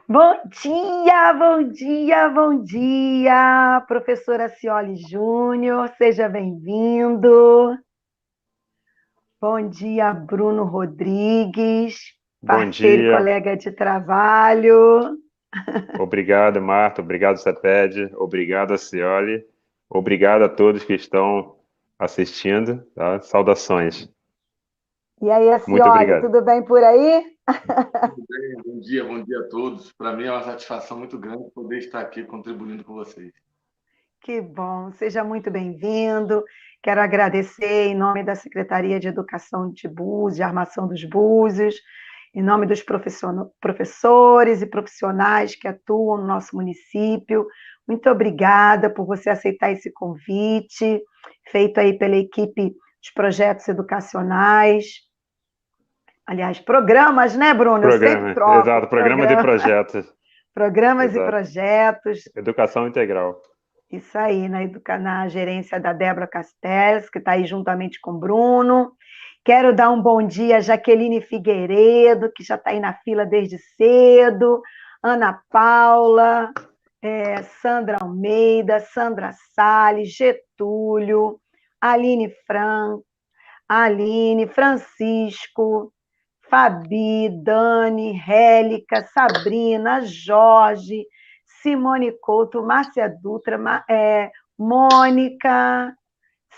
Bom dia, bom dia, professora Cioli Júnior, seja bem-vindo. Bom dia, Bruno Rodrigues, Bom parceiro e dia, colega de trabalho. obrigado, Marta, obrigado, Ceped, obrigado, Cioli, obrigado a todos que estão assistindo, tá? Saudações, E aí, a muito Cioli, obrigado. tudo bem por aí? Tudo bem? Bom dia a todos. Para mim é uma satisfação muito grande poder estar aqui contribuindo com vocês. Que bom, seja muito bem-vindo. Quero agradecer em nome da Secretaria de Educação de Búzios, de Armação dos Búzios, em nome dos professores e profissionais que atuam no nosso município. Muito obrigada por você aceitar esse convite, feito aí pela equipe de projetos educacionais. Aliás, programas, né, Bruno? Eu sempre Programa, troco. exato, programa de projetos, Programas e exato, projetos. educação integral. Isso aí, na gerência da Débora Castells, que está aí juntamente com o Bruno. Quero dar um bom dia a Jaqueline Figueiredo, que já está aí na fila desde cedo, Ana Paula, Sandra Almeida, Sandra Salles, Getúlio, Aline, Francisco, Fabi, Dani, Rélica, Sabrina, Jorge, Simone Couto, Márcia Dutra, Mônica,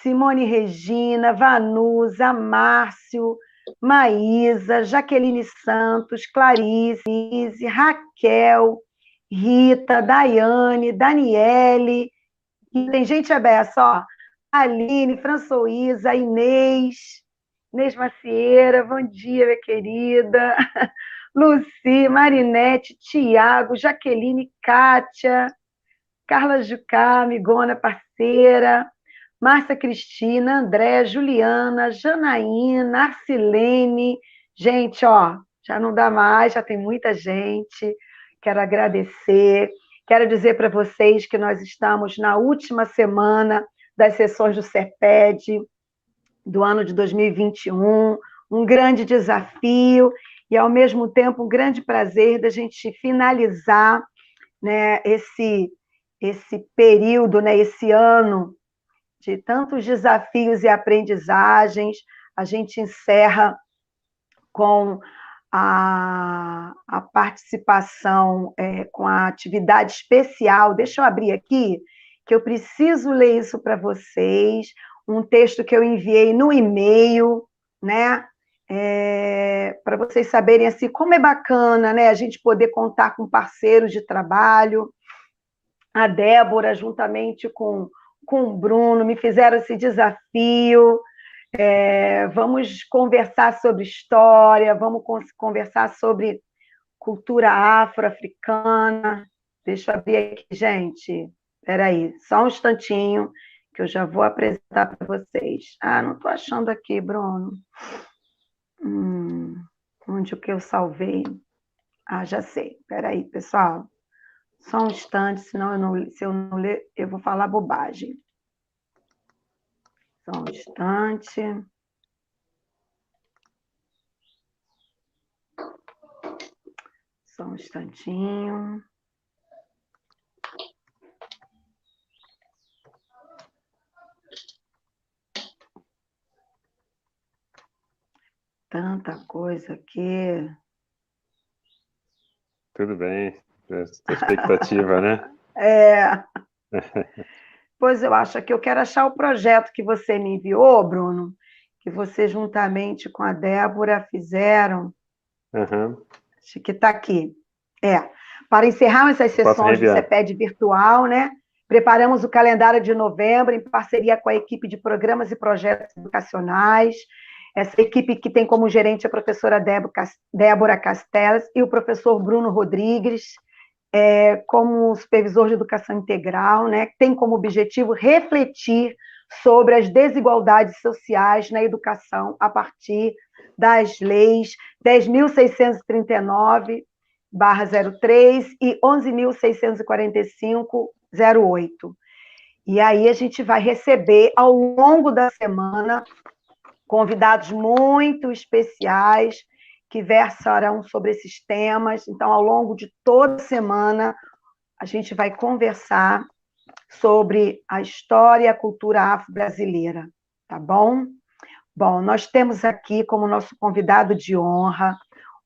Simone Regina, Vanusa, Márcio, Maísa, Jaqueline Santos, Clarice, Raquel, Rita, Daiane, Daniele, e tem gente aberta, ó, Aline, Françoísa, Inês Macieira, bom dia, minha querida. Luci, Marinete, Tiago, Jaqueline, Kátia, Carla Jucá, amigona, parceira, Márcia Cristina, André, Juliana, Janaína, Arcilene. Gente, ó, já não dá mais, já tem muita gente. Quero agradecer. Quero dizer para vocês que nós estamos na última semana das sessões do CEPED do ano de 2021, um grande desafio e, ao mesmo tempo, um grande prazer da gente finalizar, né, esse período, né, esse ano de tantos desafios e aprendizagens. A gente encerra com a participação, com a atividade especial. Deixa eu abrir aqui, que eu preciso ler isso para vocês, um texto que eu enviei no e-mail, né? Para vocês saberem assim, como é bacana, né, a gente poder contar com parceiros de trabalho. A Débora, juntamente com o Bruno, me fizeram esse desafio. Vamos conversar sobre história, vamos conversar sobre cultura afro-africana. Deixa eu abrir aqui, gente. Espera aí, só um instantinho, que eu já vou apresentar para vocês. Ah, não estou achando aqui, Bruno. Onde o que eu salvei? Ah, já sei. Espera aí, pessoal. Só um instante, senão se eu não ler, eu vou falar bobagem. Só um instante. Só um instantinho. Tanta coisa aqui. Tudo bem, essa expectativa, né? Pois eu acho que eu quero achar o projeto que você me enviou, Bruno, que você juntamente com a Débora fizeram. Uhum. Acho que está aqui. Para encerrar essas Posso sessões do reenviar. CEPED virtual, né? Preparamos o calendário de novembro em parceria com a equipe de programas e projetos educacionais. Essa equipe que tem como gerente a professora Débora Castells e o professor Bruno Rodrigues, como supervisor de educação integral, né? Tem como objetivo refletir sobre as desigualdades sociais na educação a partir das leis 10.639/03 e 11.645/08. E aí a gente vai receber, ao longo da semana, convidados muito especiais que versarão sobre esses temas. Então, ao longo de toda a semana, a gente vai conversar sobre a história e a cultura afro-brasileira, tá bom? Bom, nós temos aqui como nosso convidado de honra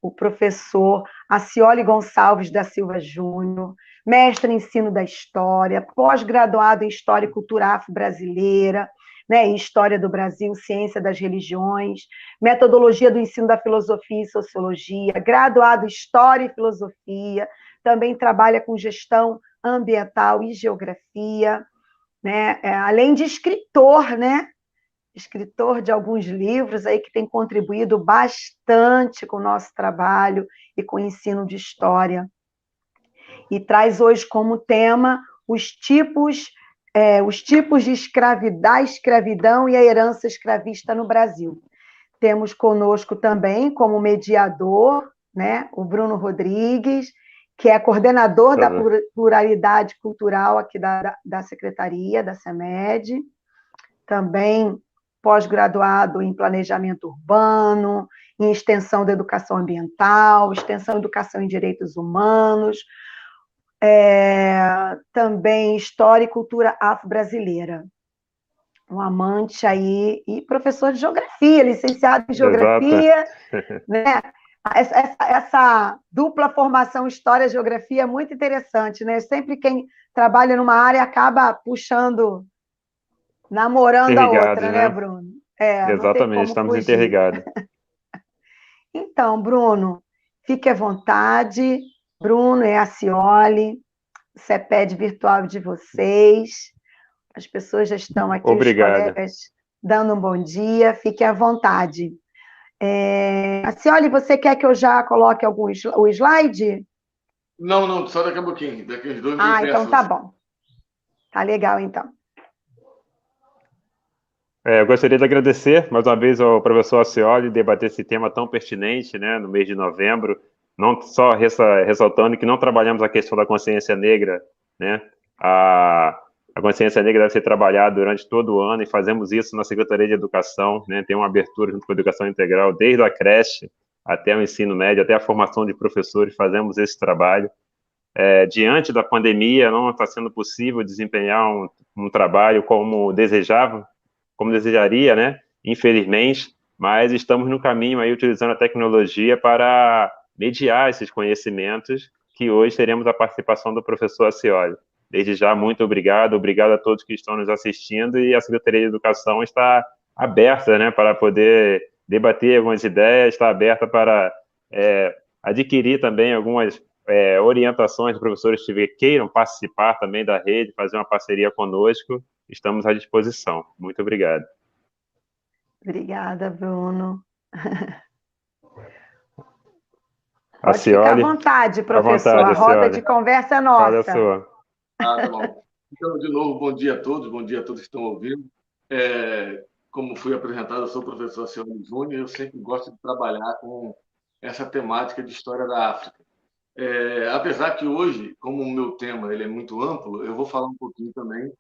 o professor Acioli Gonçalves da Silva Júnior, mestre em ensino da história, pós-graduado em História e Cultura Afro-Brasileira, né, em História do Brasil, Ciência das Religiões, Metodologia do Ensino da Filosofia e Sociologia, graduado em História e Filosofia, também trabalha com gestão ambiental e geografia, né, além de escritor, né, escritor de alguns livros aí que tem contribuído bastante com o nosso trabalho e com o ensino de história. E traz hoje como tema os tipos de escravidão e a herança escravista no Brasil. Temos conosco também como mediador, né, o Bruno Rodrigues, que é coordenador da pluralidade cultural aqui da Secretaria, da CEMED, também pós-graduado em planejamento urbano, em extensão da educação ambiental, extensão da educação em direitos humanos, também história e cultura afro-brasileira. Um amante aí, e professor de geografia, licenciado em geografia, né? Essa dupla formação história e geografia é muito interessante, né? Sempre quem trabalha numa área acaba puxando, namorando a outra, né, Bruno? Exatamente, estamos interligados. Então, Bruno, fique à vontade. Bruno e Acioli, CEPED virtual de vocês. As pessoas já estão aqui, Obrigado. Os colegas, dando um bom dia. Fique à vontade. Acioli, você quer que eu já coloque o slide? Não, só daqui a pouquinho. Daqui a uns 2 minutos. Então tá bom. Tá legal, então. Eu gostaria de agradecer mais uma vez ao professor Acioli debater esse tema tão pertinente, né, no mês de novembro, não só ressaltando que não trabalhamos a questão da consciência negra, né, a consciência negra deve ser trabalhada durante todo o ano e fazemos isso na Secretaria de Educação, né, tem uma abertura junto com a educação integral, desde a creche até o ensino médio, até a formação de professores, fazemos esse trabalho. Diante da pandemia, não está sendo possível desempenhar um trabalho como desejaria, né? Infelizmente, mas estamos no caminho aí utilizando a tecnologia para mediar esses conhecimentos, que hoje teremos a participação do professor Acioli. Desde já, muito obrigado a todos que estão nos assistindo, e a Secretaria de Educação está aberta, né, para poder debater algumas ideias, está aberta para adquirir também algumas orientações de professores que queiram participar também da rede, fazer uma parceria conosco. Estamos à disposição. Muito obrigado. Obrigada, Bruno. Pode ficar à vontade, professor. A roda de conversa é nossa. Olha só. Tá bom. Então, de novo, bom dia a todos que estão ouvindo. Como fui apresentado, eu sou o professor Acioli Júnior, eu sempre gosto de trabalhar com essa temática de história da África. Apesar que hoje, como o meu tema ele é muito amplo, eu vou falar um pouquinho também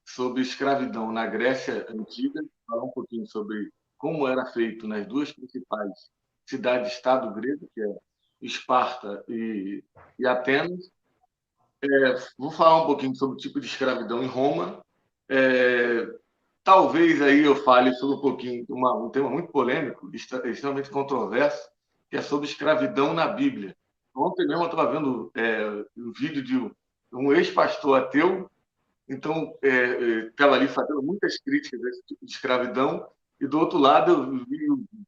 sobre escravidão na Grécia Antiga, falar um pouquinho sobre como era feito nas duas principais cidades-estado gregas, que é Esparta e Atenas. Vou falar um pouquinho sobre o tipo de escravidão em Roma. Talvez aí eu fale sobre um pouquinho um tema muito polêmico, extremamente controverso, que é sobre escravidão na Bíblia. Ontem mesmo eu estava vendo um vídeo de um ex-pastor ateu. Então, estava ali fazendo muitas críticas a esse tipo de escravidão, e do outro lado eu vi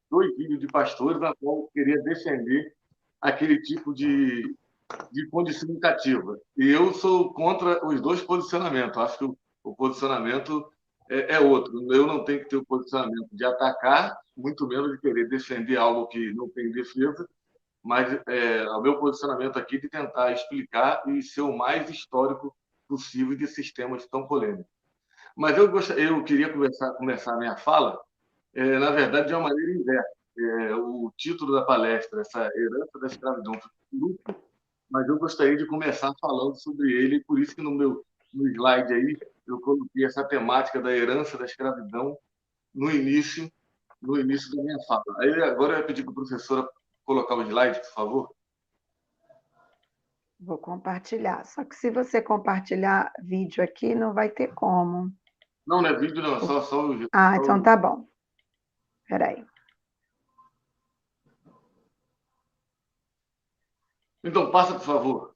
2 vídeos de pastores na qual queria defender aquele tipo de condição cativa. E eu sou contra os 2 posicionamentos. Acho que o posicionamento é outro. Eu não tenho que ter o posicionamento de atacar, muito menos de querer defender algo que não tem defesa, mas o meu posicionamento aqui de tentar explicar e ser o mais histórico possível de sistemas tão polêmicos. Mas eu queria começar a minha fala, na verdade, de uma maneira inversa. O título da palestra, essa herança da escravidão, mas eu gostaria de começar falando sobre ele, e por isso que no slide aí eu coloquei essa temática da herança da escravidão no início da minha fala. Aí agora eu ia pedir para a professora colocar o slide, por favor? Vou compartilhar. Só que se você compartilhar vídeo aqui, não vai ter como. Não, não é vídeo, não, é só o... Ah, então tá bom. Espera aí. Então, passa, por favor.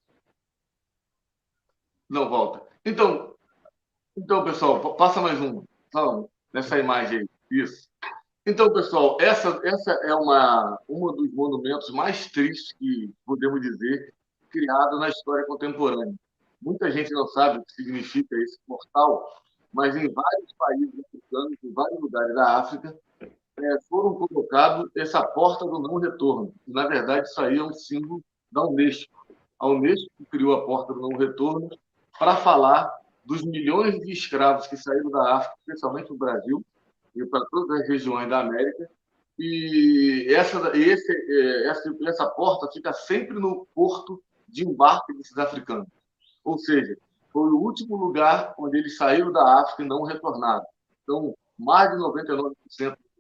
Não, volta. Então pessoal, passa mais um. Só nessa imagem aí. Isso. Então, pessoal, essa é uma dos monumentos mais tristes que podemos dizer criado na história contemporânea. Muita gente não sabe o que significa esse portal, mas em vários países africanos, em vários lugares da África, foram colocados essa porta do não retorno. E, na verdade, isso aí é um símbolo da Unesco. A Unesco criou a porta do não retorno para falar dos milhões de escravos que saíram da África, especialmente no Brasil, e para todas as regiões da América. E essa porta fica sempre no porto de embarque desses africanos. Ou seja, foi o último lugar onde eles saíram da África e não retornaram. Então, mais de 99% dos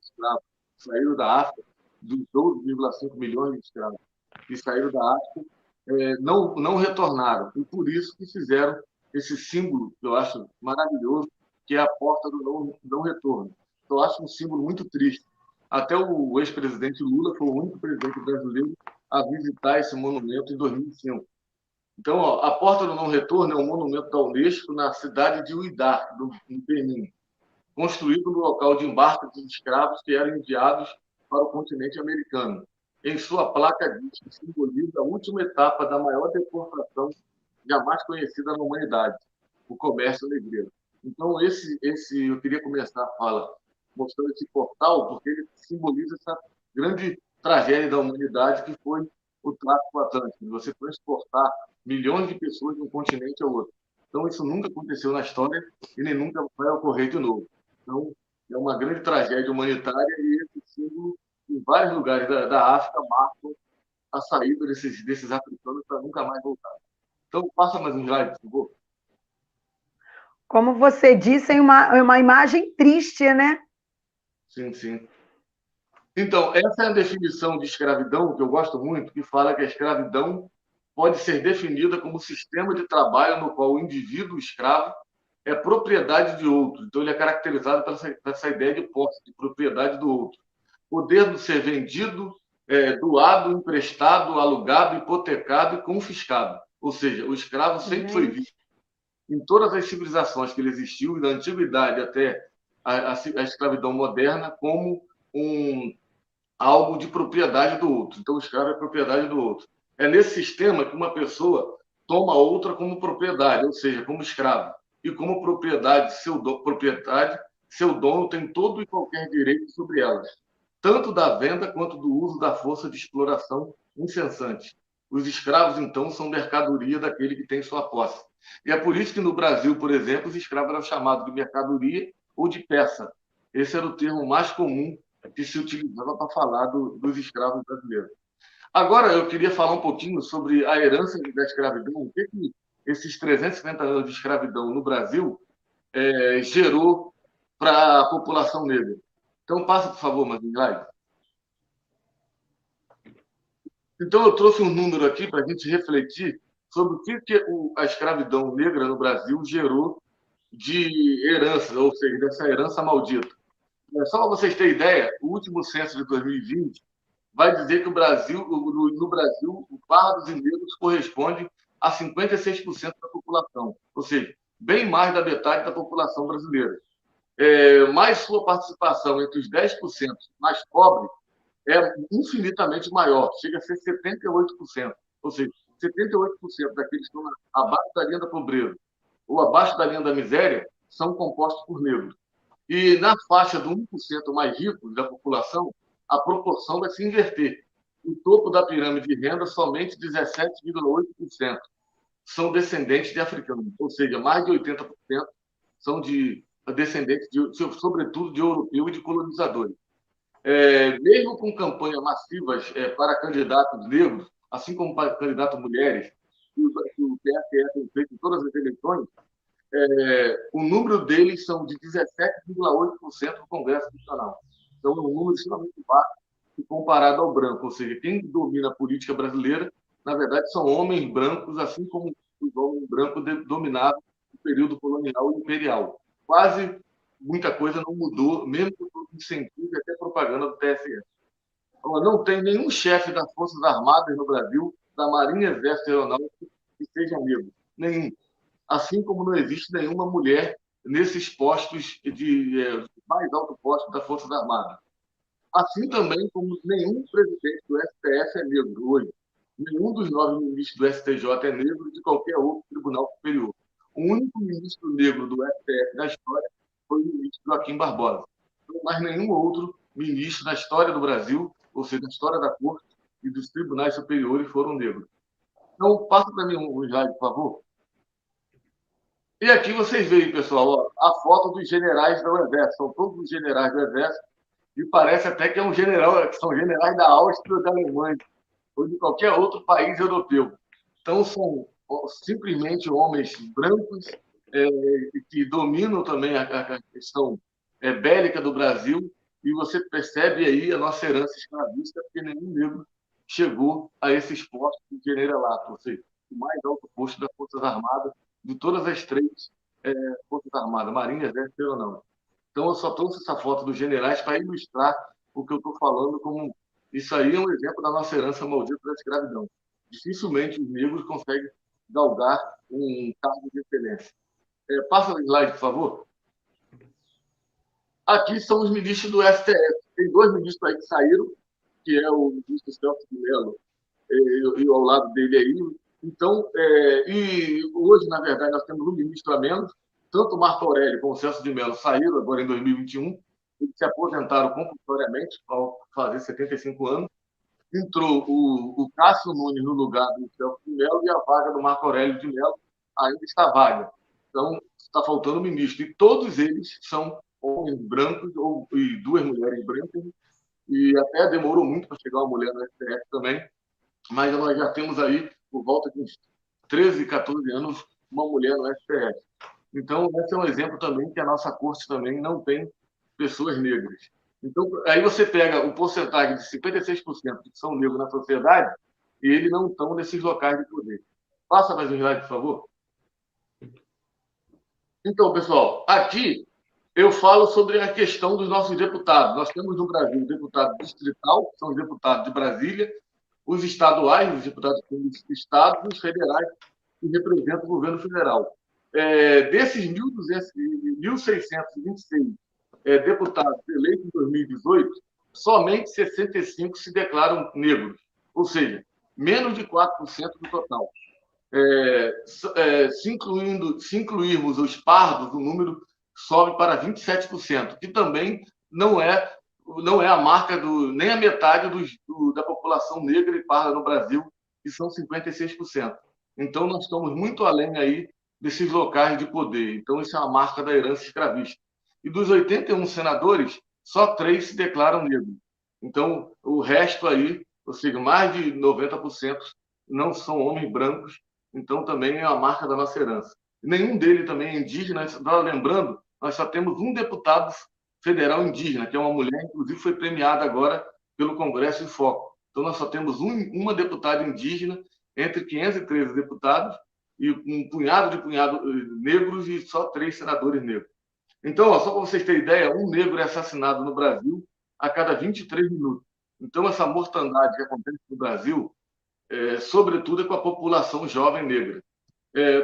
escravos que saíram da África, dos 12,5 milhões de escravos que saíram da África, não retornaram. E por isso que fizeram esse símbolo, que eu acho maravilhoso, que é a porta do não retorno. Eu acho um símbolo muito triste. Até o ex-presidente Lula foi o único presidente brasileiro a visitar esse monumento em 2005. Então, ó, a Porta do Não Retorno é um monumento da Unesco na cidade de Uidá, no Benin, construído no local de embarque dos escravos que eram enviados para o continente americano. Em sua placa diz que simboliza a última etapa da maior deportação jamais conhecida na humanidade, o comércio negreiro. Então, eu queria começar a fala mostrando esse portal, porque ele simboliza essa grande tragédia da humanidade que foi o tráfico atlântico, você transportar milhões de pessoas de um continente ao outro. Então, isso nunca aconteceu na história e nem nunca vai ocorrer de novo. Então, é uma grande tragédia humanitária e esse símbolo, em vários lugares da África, marcam a saída desses africanos para nunca mais voltar. Então, passa mais um slide, por favor. Como você disse, é uma imagem triste, né? Sim, sim. Então, essa é a definição de escravidão, que eu gosto muito, que fala que a escravidão pode ser definida como sistema de trabalho no qual o indivíduo escravo é propriedade de outro. Então, ele é caracterizado por essa ideia de posse, de propriedade do outro. Podendo ser vendido, doado, emprestado, alugado, hipotecado e confiscado. Ou seja, o escravo sempre foi visto em todas as civilizações que ele existiu, da antiguidade até a escravidão moderna, como algo de propriedade do outro. Então, o escravo é propriedade do outro. É nesse sistema que uma pessoa toma outra como propriedade, ou seja, como escravo. E como propriedade, seu dono tem todo e qualquer direito sobre elas, tanto da venda quanto do uso da força de exploração incessante. Os escravos, então, são mercadoria daquele que tem sua posse. E é por isso que no Brasil, por exemplo, os escravos eram chamados de mercadoria ou de peça. Esse era o termo mais comum que se utilizava para falar dos escravos brasileiros. Agora, eu queria falar um pouquinho sobre a herança da escravidão, o que esses 350 anos de escravidão no Brasil gerou para a população negra. Então, passa, por favor, Maguinho. Então, eu trouxe um número aqui para a gente refletir sobre o que a escravidão negra no Brasil gerou de herança, ou seja, dessa herança maldita. Só para vocês terem ideia, o último censo de 2020 vai dizer que no Brasil, o pardos e negros corresponde a 56% da população, ou seja, bem mais da metade da população brasileira. Mas sua participação entre os 10% mais pobres é infinitamente maior, chega a ser 78%. Ou seja, 78% daqueles que estão abaixo da linha da pobreza ou abaixo da linha da miséria são compostos por negros. E na faixa do 1% mais rico da população, a proporção vai se inverter. O topo da pirâmide de renda, somente 17,8% são descendentes de africanos, ou seja, mais de 80% são descendentes, sobretudo, de europeu e de colonizadores. Mesmo com campanhas massivas para candidatos negros, assim como para candidatos mulheres, que o TSE tem feito em todas as eleições, o número deles são de 17,8% no Congresso Nacional. Então, é um número extremamente baixo comparado ao branco. Ou seja, quem domina a política brasileira, na verdade, são homens brancos, assim como os homens brancos dominavam o período colonial e imperial. Quase muita coisa não mudou, mesmo com todo incentivo e até propaganda do TSE. Não tem nenhum chefe das Forças Armadas no Brasil, da Marinha, Exército e Aeronáutica, que seja negro. Nenhum. Assim como não existe nenhuma mulher nesses postos de mais alto posto das Forças Armadas. Assim também como nenhum presidente do STF é negro hoje. Nenhum dos 9 ministros do STJ é negro de qualquer outro tribunal superior. O único ministro negro do STF da história foi o ministro Joaquim Barbosa. Mas nenhum outro ministro da história do Brasil, ou seja, da história da Corte e dos tribunais superiores, foram negros. Então, passa para mim um slide, por favor. E aqui vocês veem, pessoal, ó, a foto dos generais do Exército. São todos os generais do Exército e parece até que é um general, que são generais da Áustria ou da Alemanha ou de qualquer outro país europeu. Então, são simplesmente homens brancos que dominam também a questão bélica do Brasil, e você percebe aí a nossa herança escravista, porque nenhum negro chegou a esses postos de generalato, ou seja, o mais alto posto das Forças Armadas, de todas as 3 Forças Armadas, Marinha, Exército e Aeronáutica. Então, eu só trouxe essa foto dos generais para ilustrar o que eu estou falando, como isso aí é um exemplo da nossa herança maldita da escravidão. Dificilmente os negros conseguem galgar um cargo de excelência. Passa o slide, por favor. Aqui são os ministros do STF. Tem 2 ministros aí que saíram, que é o ministro Celso de Mello e ao lado dele aí. Então, e hoje, na verdade, nós temos um ministro a menos. Tanto o Marco Aurélio como o Celso de Mello saíram agora em 2021. Eles se aposentaram compulsoriamente ao fazer 75 anos. Entrou o Cássio Nunes no lugar do Celso de Mello e a vaga do Marco Aurélio de Mello ainda está vaga. Então, está faltando ministro. E todos eles são homens brancos e 2 mulheres brancas. E até demorou muito para chegar uma mulher no STF também. Mas nós já temos aí, por volta de uns 13, 14 anos, uma mulher no STF. Então, esse é um exemplo também que a nossa corte também não tem pessoas negras. Então, aí você pega o porcentagem de 56% que são negros na sociedade e eles não estão nesses locais de poder. Passa mais um slide, por favor. Então, pessoal, aqui eu falo sobre a questão dos nossos deputados. Nós temos no Brasil o deputado distrital, que são os deputados de Brasília, os estaduais, os deputados dos estados, e os federais, que representam o governo federal. Desses 1.626 deputados eleitos em 2018, somente 65 se declaram negros, ou seja, menos de 4% do total. Se incluirmos os pardos, o número sobe para 27%, que também não é a marca nem a metade da população negra e parda no Brasil, que são 56%. Então, nós estamos muito além aí desses locais de poder. Então, isso é uma marca da herança escravista. E dos 81 senadores, só 3 se declaram negros. Então, o resto aí, ou seja, mais de 90%, não são homens brancos. Então, também é uma marca da nossa herança. Nenhum deles também é indígena. Lembrando, nós só temos um deputado federal indígena, que é uma mulher, inclusive foi premiada agora pelo Congresso em Foco. Então, nós só temos uma deputada indígena entre 513 deputados e um punhado de negros e só 3 senadores negros. Então, só para vocês terem ideia, um negro é assassinado no Brasil a cada 23 minutos. Então, essa mortandade que acontece no Brasil, sobretudo, é com a população jovem negra.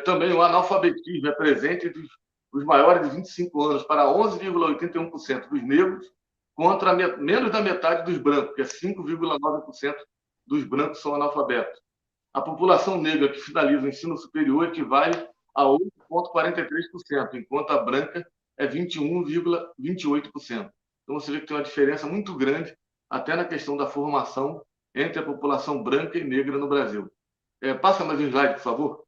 Também o analfabetismo é presente entre os maiores de 25 anos para 11,81% dos negros, contra menos da metade dos brancos, que é 5,9% dos brancos são analfabetos. A população negra que finaliza o ensino superior equivale a 8,43%, enquanto a branca é 21,28%. Então, você vê que tem uma diferença muito grande, até na questão da formação, entre a população branca e negra no Brasil. Passa mais um slide, por favor.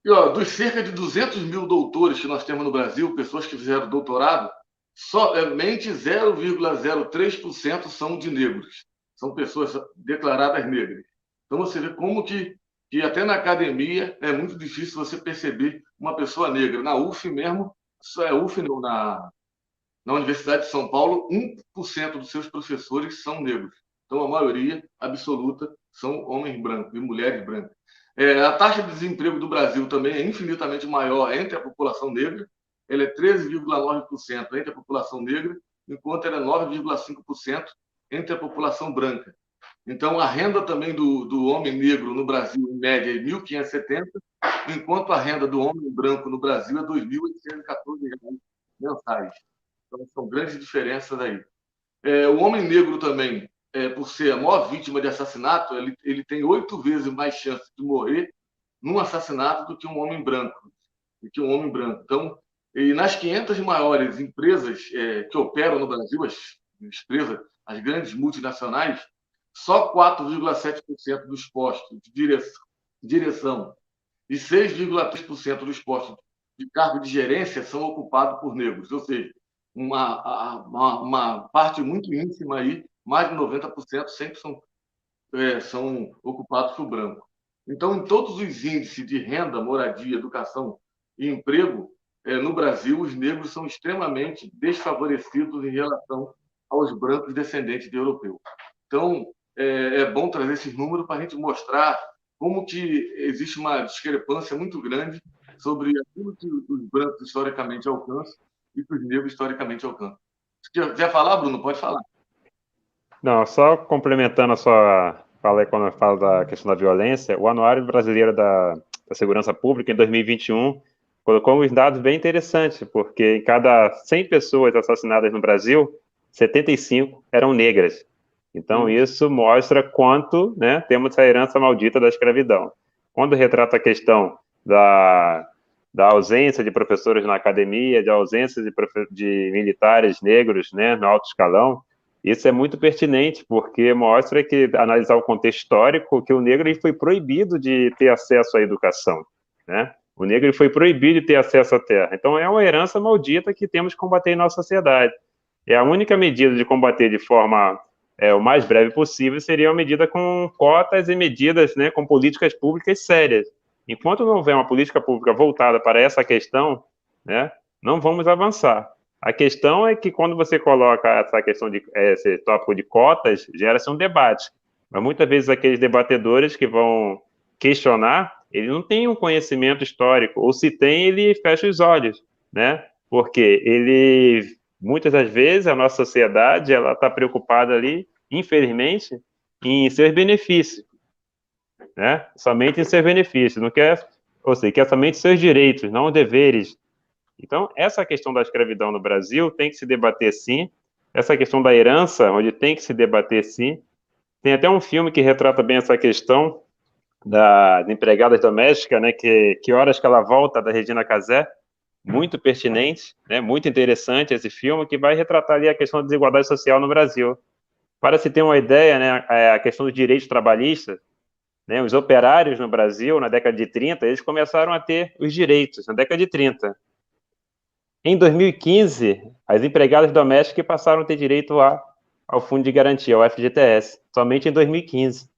E, dos cerca de 200 mil doutores que nós temos no Brasil, pessoas que fizeram doutorado, somente 0,03% são de negros. São pessoas declaradas negras. Então, você vê como que até na academia é muito difícil você perceber uma pessoa negra. Na UF mesmo, UF não, Na Universidade de São Paulo, 1% dos seus professores são negros. Então, a maioria absoluta são homens brancos e mulheres brancas. A taxa de desemprego do Brasil também é infinitamente maior entre a população negra. Ela é 13,9% entre a população negra, enquanto ela é 9,5% entre a população branca. Então, a renda também do homem negro no Brasil, em média, é 1.570, enquanto a renda do homem branco no Brasil é 2.814 reais mensais. Então, são grandes diferenças aí. O homem negro também, por ser a maior vítima de assassinato, ele tem 8 vezes mais chance de morrer num assassinato do que um homem branco. Então, e nas 500 maiores empresas que operam no Brasil, as grandes multinacionais, só 4,7% dos postos de direção e 6,3% dos postos de cargo de gerência são ocupados por negros, ou seja, uma parte muito ínfima aí, mais de 90% sempre são ocupados por branco. Então, em todos os índices de renda, moradia, educação e emprego, no Brasil, os negros são extremamente desfavorecidos em relação aos brancos descendentes de europeu. Então, é bom trazer esses números para a gente mostrar como que existe uma discrepância muito grande sobre aquilo que os brancos historicamente alcançam e que os negros historicamente alcançam. Se quiser falar, Bruno, pode falar. Não, só complementando a sua fala aí quando fala da questão da violência, o Anuário Brasileiro da Segurança Pública, em 2021, colocou uns dados bem interessantes, porque em cada 100 pessoas assassinadas no Brasil, 75 eram negras. Então, isso mostra quanto, né, temos essa herança maldita da escravidão. Quando retrata a questão da ausência de professores na academia, de ausência de militares negros, né, no alto escalão, isso é muito pertinente, porque mostra que, analisar o contexto histórico, que o negro ele foi proibido de ter acesso à educação, né? O negro ele foi proibido de ter acesso à terra. Então, é uma herança maldita que temos que combater em nossa sociedade. E a única medida de combater de forma o mais breve possível seria uma medida com cotas e medidas, né, com políticas públicas sérias. Enquanto não houver uma política pública voltada para essa questão, né, não vamos avançar. A questão é que quando você coloca essa questão esse tópico de cotas, gera-se um debate. Mas muitas vezes aqueles debatedores que vão questionar, ele não tem um conhecimento histórico, ou se tem, ele fecha os olhos, né? Porque muitas das vezes a nossa sociedade ela está preocupada ali, infelizmente, em seus benefícios, né? Somente em seus benefícios, não quer, ou seja, quer somente seus direitos, não deveres. Então, essa questão da escravidão no Brasil tem que se debater sim, essa questão da herança, onde tem que se debater sim. Tem até um filme que retrata bem essa questão da empregada doméstica, né, que horas que ela volta, da Regina Casé, muito pertinente, né, muito interessante esse filme, que vai retratar ali a questão da desigualdade social no Brasil. Para se ter uma ideia, né, a questão dos direitos trabalhistas, né, os operários no Brasil, na década de 30, eles começaram a ter os direitos, na década de 30. Em 2015, as empregadas domésticas passaram a ter direito ao Fundo de Garantia, ao FGTS, somente em 2015.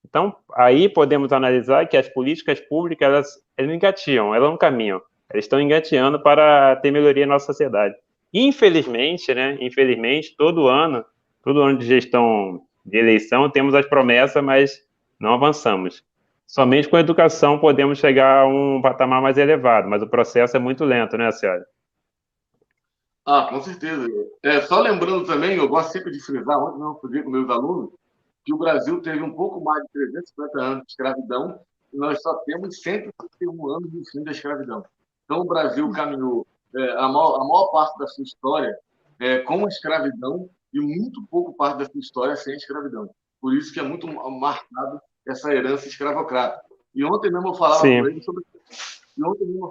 Então, aí podemos analisar que as políticas públicas, elas engatinham, elas não caminham, elas estão engateando para ter melhoria na nossa sociedade. Infelizmente, né, todo ano de gestão de eleição, temos as promessas, mas não avançamos. Somente com a educação podemos chegar a um patamar mais elevado, mas o processo é muito lento, né, senhora? Com certeza. Só lembrando também, eu gosto sempre de frisar, ontem eu fui com meus alunos, que o Brasil teve um pouco mais de 350 anos de escravidão e nós só temos 131 anos de fim da escravidão. Então, o Brasil caminhou a maior parte da sua história com a escravidão e muito pouco parte da sua história sem a escravidão. Por isso que é muito marcado essa herança escravocrata. E ontem mesmo eu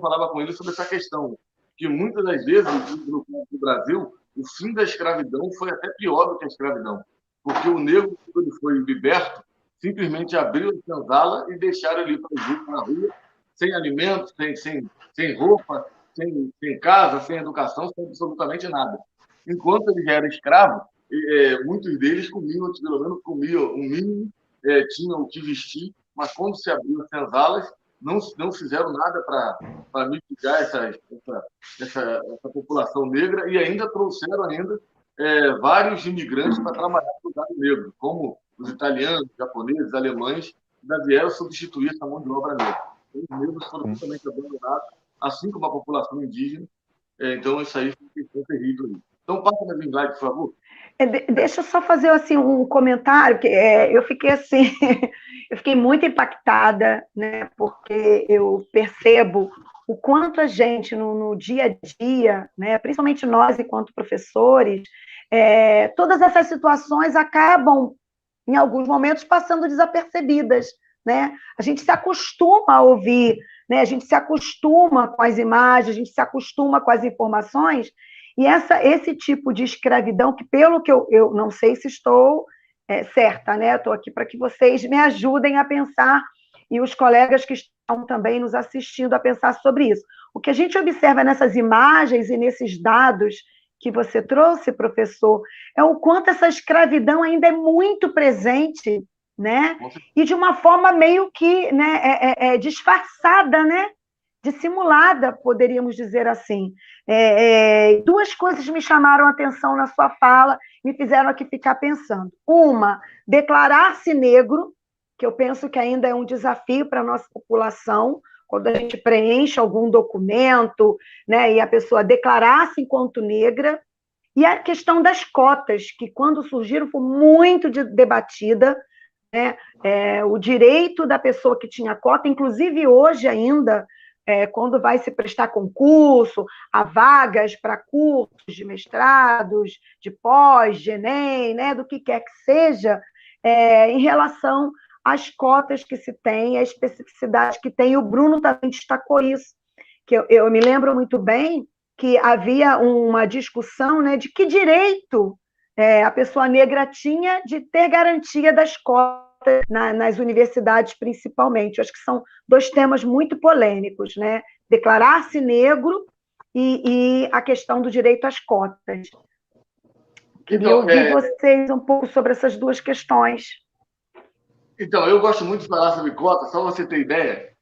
falava com ele sobre essa questão, que muitas das vezes, no Brasil, o fim da escravidão foi até pior do que a escravidão. Porque o negro, quando ele foi liberto, simplesmente abriu a senzala e deixaram ele para na rua, sem alimento, sem roupa, sem casa, sem educação, sem absolutamente nada. Enquanto ele já era escravo, muitos deles comiam, pelo menos comiam o mínimo, tinham o que vestir, mas quando se abriu as senzalas, não fizeram nada para mitigar essa população negra e ainda trouxeram vários imigrantes para trabalhar no lado negro, como os italianos, japoneses, alemães, ainda vieram substituir essa mão de obra negra. Os negros foram totalmente abandonados, assim como a população indígena. Então, isso aí foi terrível. Então, passa na slide, por favor. Deixa eu só fazer assim, um comentário, que eu fiquei assim, eu fiquei muito impactada, né, porque eu percebo o quanto a gente, no dia a dia, né, principalmente nós, enquanto professores, todas essas situações acabam, em alguns momentos, passando desapercebidas, né? A gente se acostuma a ouvir, né? A gente se acostuma com as imagens, a gente se acostuma com as informações, e esse tipo de escravidão, que pelo que eu não sei se estou certa, né? Estou aqui para que vocês me ajudem a pensar, e os colegas que estão também nos assistindo a pensar sobre isso. O que a gente observa nessas imagens e nesses dados que você trouxe, professor, é o quanto essa escravidão ainda é muito presente, né? E de uma forma meio que, né, disfarçada, né? Dissimulada, poderíamos dizer assim. Duas coisas me chamaram a atenção na sua fala, me fizeram aqui ficar pensando. Uma, declarar-se negro, que eu penso que ainda é um desafio para a nossa população, quando a gente preenche algum documento, né, e a pessoa declarar-se enquanto negra, e a questão das cotas, que quando surgiram foi muito debatida, né, o direito da pessoa que tinha cota, inclusive hoje ainda, quando vai se prestar concurso, há vagas para cursos de mestrados, de pós, de Enem, né, do que quer que seja, em relação às cotas que se tem, a especificidade que tem, e o Bruno também destacou isso, que eu me lembro muito bem que havia uma discussão, né, de que direito a pessoa negra tinha de ter garantia das cotas nas universidades, principalmente. Eu acho que são dois temas muito polêmicos, né? Declarar-se negro e a questão do direito às cotas. Queria ouvir vocês um pouco sobre essas duas questões. Então, eu gosto muito de falar sobre cota, só você ter ideia.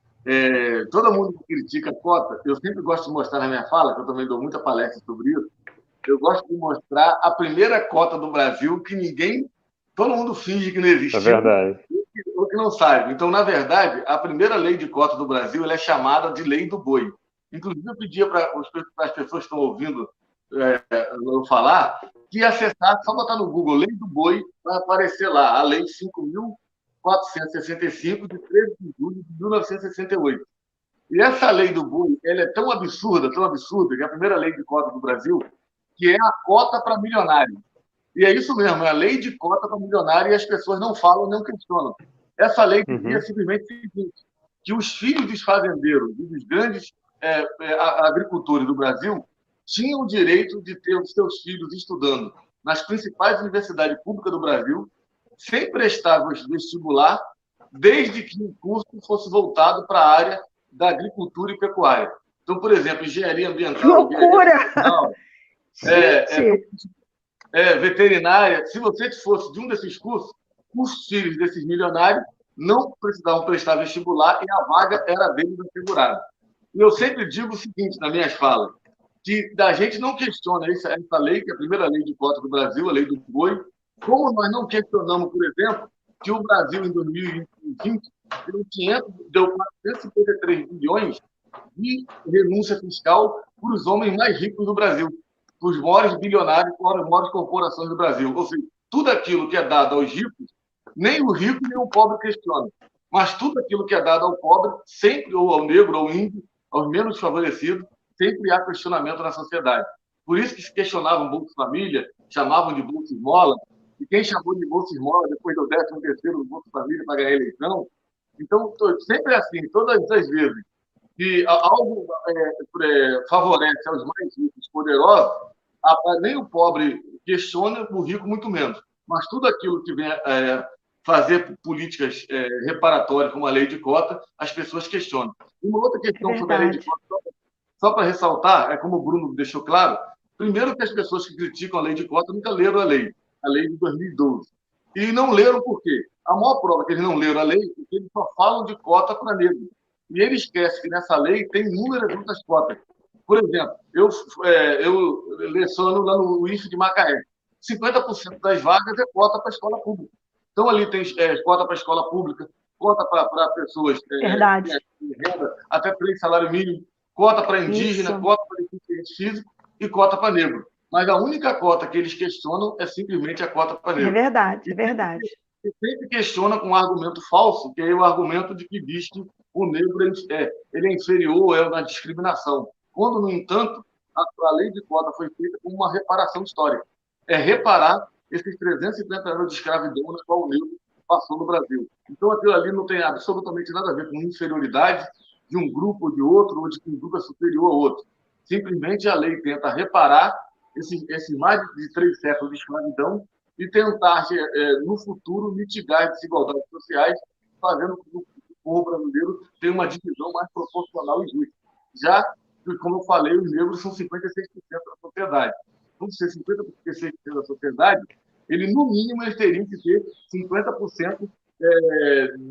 Todo mundo que critica a cota, eu sempre gosto de mostrar na minha fala, que eu também dou muita palestra sobre isso, eu gosto de mostrar a primeira cota do Brasil que todo mundo finge que não existe. É verdade. Ou que não sabe. Então, na verdade, a primeira lei de cota do Brasil ela é chamada de Lei do Boi. Inclusive, eu pedia para as pessoas que estão ouvindo eu falar que acessar, só botar no Google Lei do Boi, vai aparecer lá, a Lei 5.465, de 13 de julho de 1968. E essa Lei do Boi ela é tão absurda, que é a primeira lei de cota do Brasil, que é a cota para milionário. E é isso mesmo, é a lei de cota para milionário e as pessoas não falam, não questionam. Essa lei dizia simplesmente o seguinte, que os filhos dos fazendeiros e dos grandes agricultores do Brasil tinham o direito de ter os seus filhos estudando nas principais universidades públicas do Brasil, sem prestar vestibular, desde que o curso fosse voltado para a área da agricultura e pecuária. Então, por exemplo, engenharia ambiental... Que loucura! Veterinária. Se você fosse de um desses cursos, os filhos desses milionários não precisavam prestar vestibular e a vaga era deles assegurada. E eu sempre digo o seguinte nas minhas falas, que a gente não questiona essa lei, que é a primeira lei de cota do Brasil, a lei do boi, como nós não questionamos, por exemplo, que o Brasil, em 2020, deu 453 bilhões de renúncia fiscal para os homens mais ricos do Brasil, para os maiores bilionários, para as maiores corporações do Brasil. Ou seja, tudo aquilo que é dado aos ricos, nem o rico nem o pobre questionam. Mas tudo aquilo que é dado ao pobre, sempre, ou ao negro, ao índio, aos menos favorecidos, sempre há questionamento na sociedade. Por isso que se questionavam Bolsa Família, chamavam de Bolsa Esmola, e quem chamou de Bolsa Esmola depois do 13º do Bolsa Família para ganhar a eleição. Então, sempre assim, todas as vezes que algo favorece aos mais ricos, poderosos, nem o pobre questiona, o rico muito menos. Mas tudo aquilo que vem fazer políticas reparatórias, como a lei de cota, as pessoas questionam. Uma outra questão sobre a lei de cota, só para ressaltar, como o Bruno deixou claro, primeiro que as pessoas que criticam a lei de cota nunca leram a lei de 2012. E não leram por quê? A maior prova que eles não leram a lei é que eles só falam de cota para negro. E ele esquece que nessa lei tem inúmeras outras cotas. Por exemplo, eu leciono lá no IF de Macaé. 50% das vagas é cota para a escola pública. Então, ali tem cota para a escola pública, cota para pessoas Verdade. de renda, até 3 salários mínimos, cota para indígena, Isso. cota para deficiente físico e cota para negro. Mas a única cota que eles questionam é simplesmente a cota para negro. É verdade, é verdade. E sempre questiona com um argumento falso, que é o argumento de que diz que o negro ele é inferior na discriminação. Quando, no entanto, a lei de cota foi feita como uma reparação histórica. É reparar esses 350 anos de escravidão na qual o negro passou no Brasil. Então, aquilo ali não tem absolutamente nada a ver com inferioridade de um grupo ou de outro, ou de que um grupo é superior ao outro. Simplesmente a lei tenta reparar esse mais de 3 séculos de escravidão e tentar, no futuro, mitigar as desigualdades sociais, fazendo com que o povo brasileiro tenha uma divisão mais proporcional e justa. Já que, como eu falei, os negros são 56% da sociedade. Então, ser 56% da sociedade, no mínimo, eles teriam que ter 50%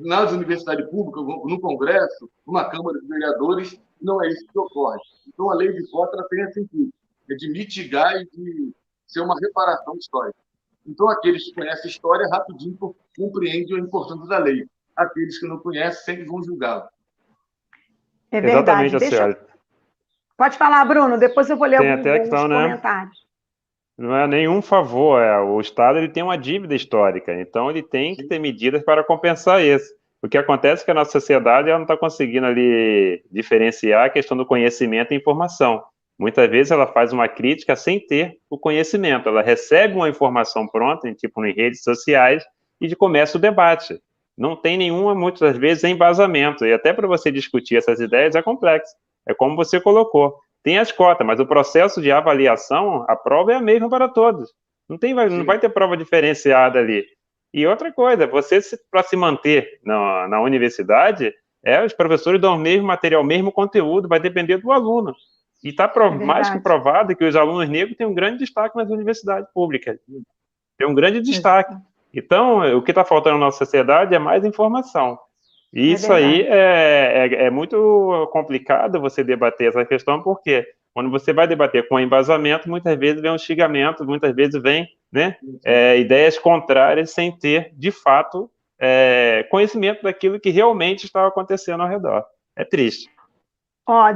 nas universidades públicas, no Congresso, numa Câmara de Vereadores. Não é isso que ocorre. Então, a lei de cota tem esse sentido, de mitigar e de ser uma reparação histórica. Então, aqueles que conhecem a história, rapidinho compreendem a importância da lei. Aqueles que não conhecem, sempre vão julgá-la. É verdade. Exatamente, Pode falar, Bruno, depois eu vou ler alguns Né? comentários. Não é nenhum favor, o Estado ele tem uma dívida histórica, então ele tem que ter medidas para compensar isso. O que acontece é que a nossa sociedade ela não está conseguindo ali diferenciar a questão do conhecimento e informação. Muitas vezes ela faz uma crítica sem ter o conhecimento, ela recebe uma informação pronta, tipo em redes sociais, e começa o debate. Não tem nenhuma, muitas das vezes, embasamento, e até para você discutir essas ideias é complexo. É como você colocou. Tem as cotas, mas o processo de avaliação, a prova é a mesma para todos. Não vai ter prova diferenciada ali. E outra coisa, para se manter na universidade, os professores dão o mesmo material, o mesmo conteúdo, vai depender do aluno. E está mais que provado que os alunos negros têm um grande destaque nas universidades públicas. Tem um grande destaque. Então, o que está faltando na nossa sociedade é mais informação. E isso aí é muito complicado você debater essa questão, porque quando você vai debater com embasamento, muitas vezes vem um xingamento, muitas vezes vem ideias contrárias sem ter, de fato, conhecimento daquilo que realmente estava acontecendo ao redor. É triste.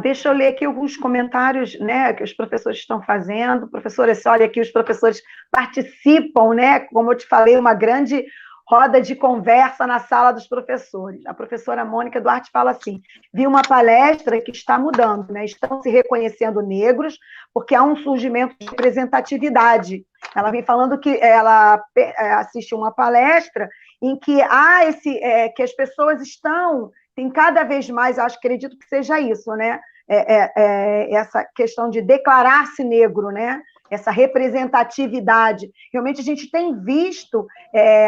Deixa eu ler aqui alguns comentários, né, que os professores estão fazendo. Professores, olha aqui, os professores participam, né, como eu te falei, uma grande roda de conversa na sala dos professores. A professora Mônica Duarte fala assim: vi uma palestra que está mudando, né? Estão se reconhecendo negros porque há um surgimento de representatividade. Ela vem falando que ela assistiu uma palestra em que que as pessoas tem cada vez mais, acredito que seja isso, né? Essa questão de declarar-se negro, né? Essa representatividade. Realmente a gente tem visto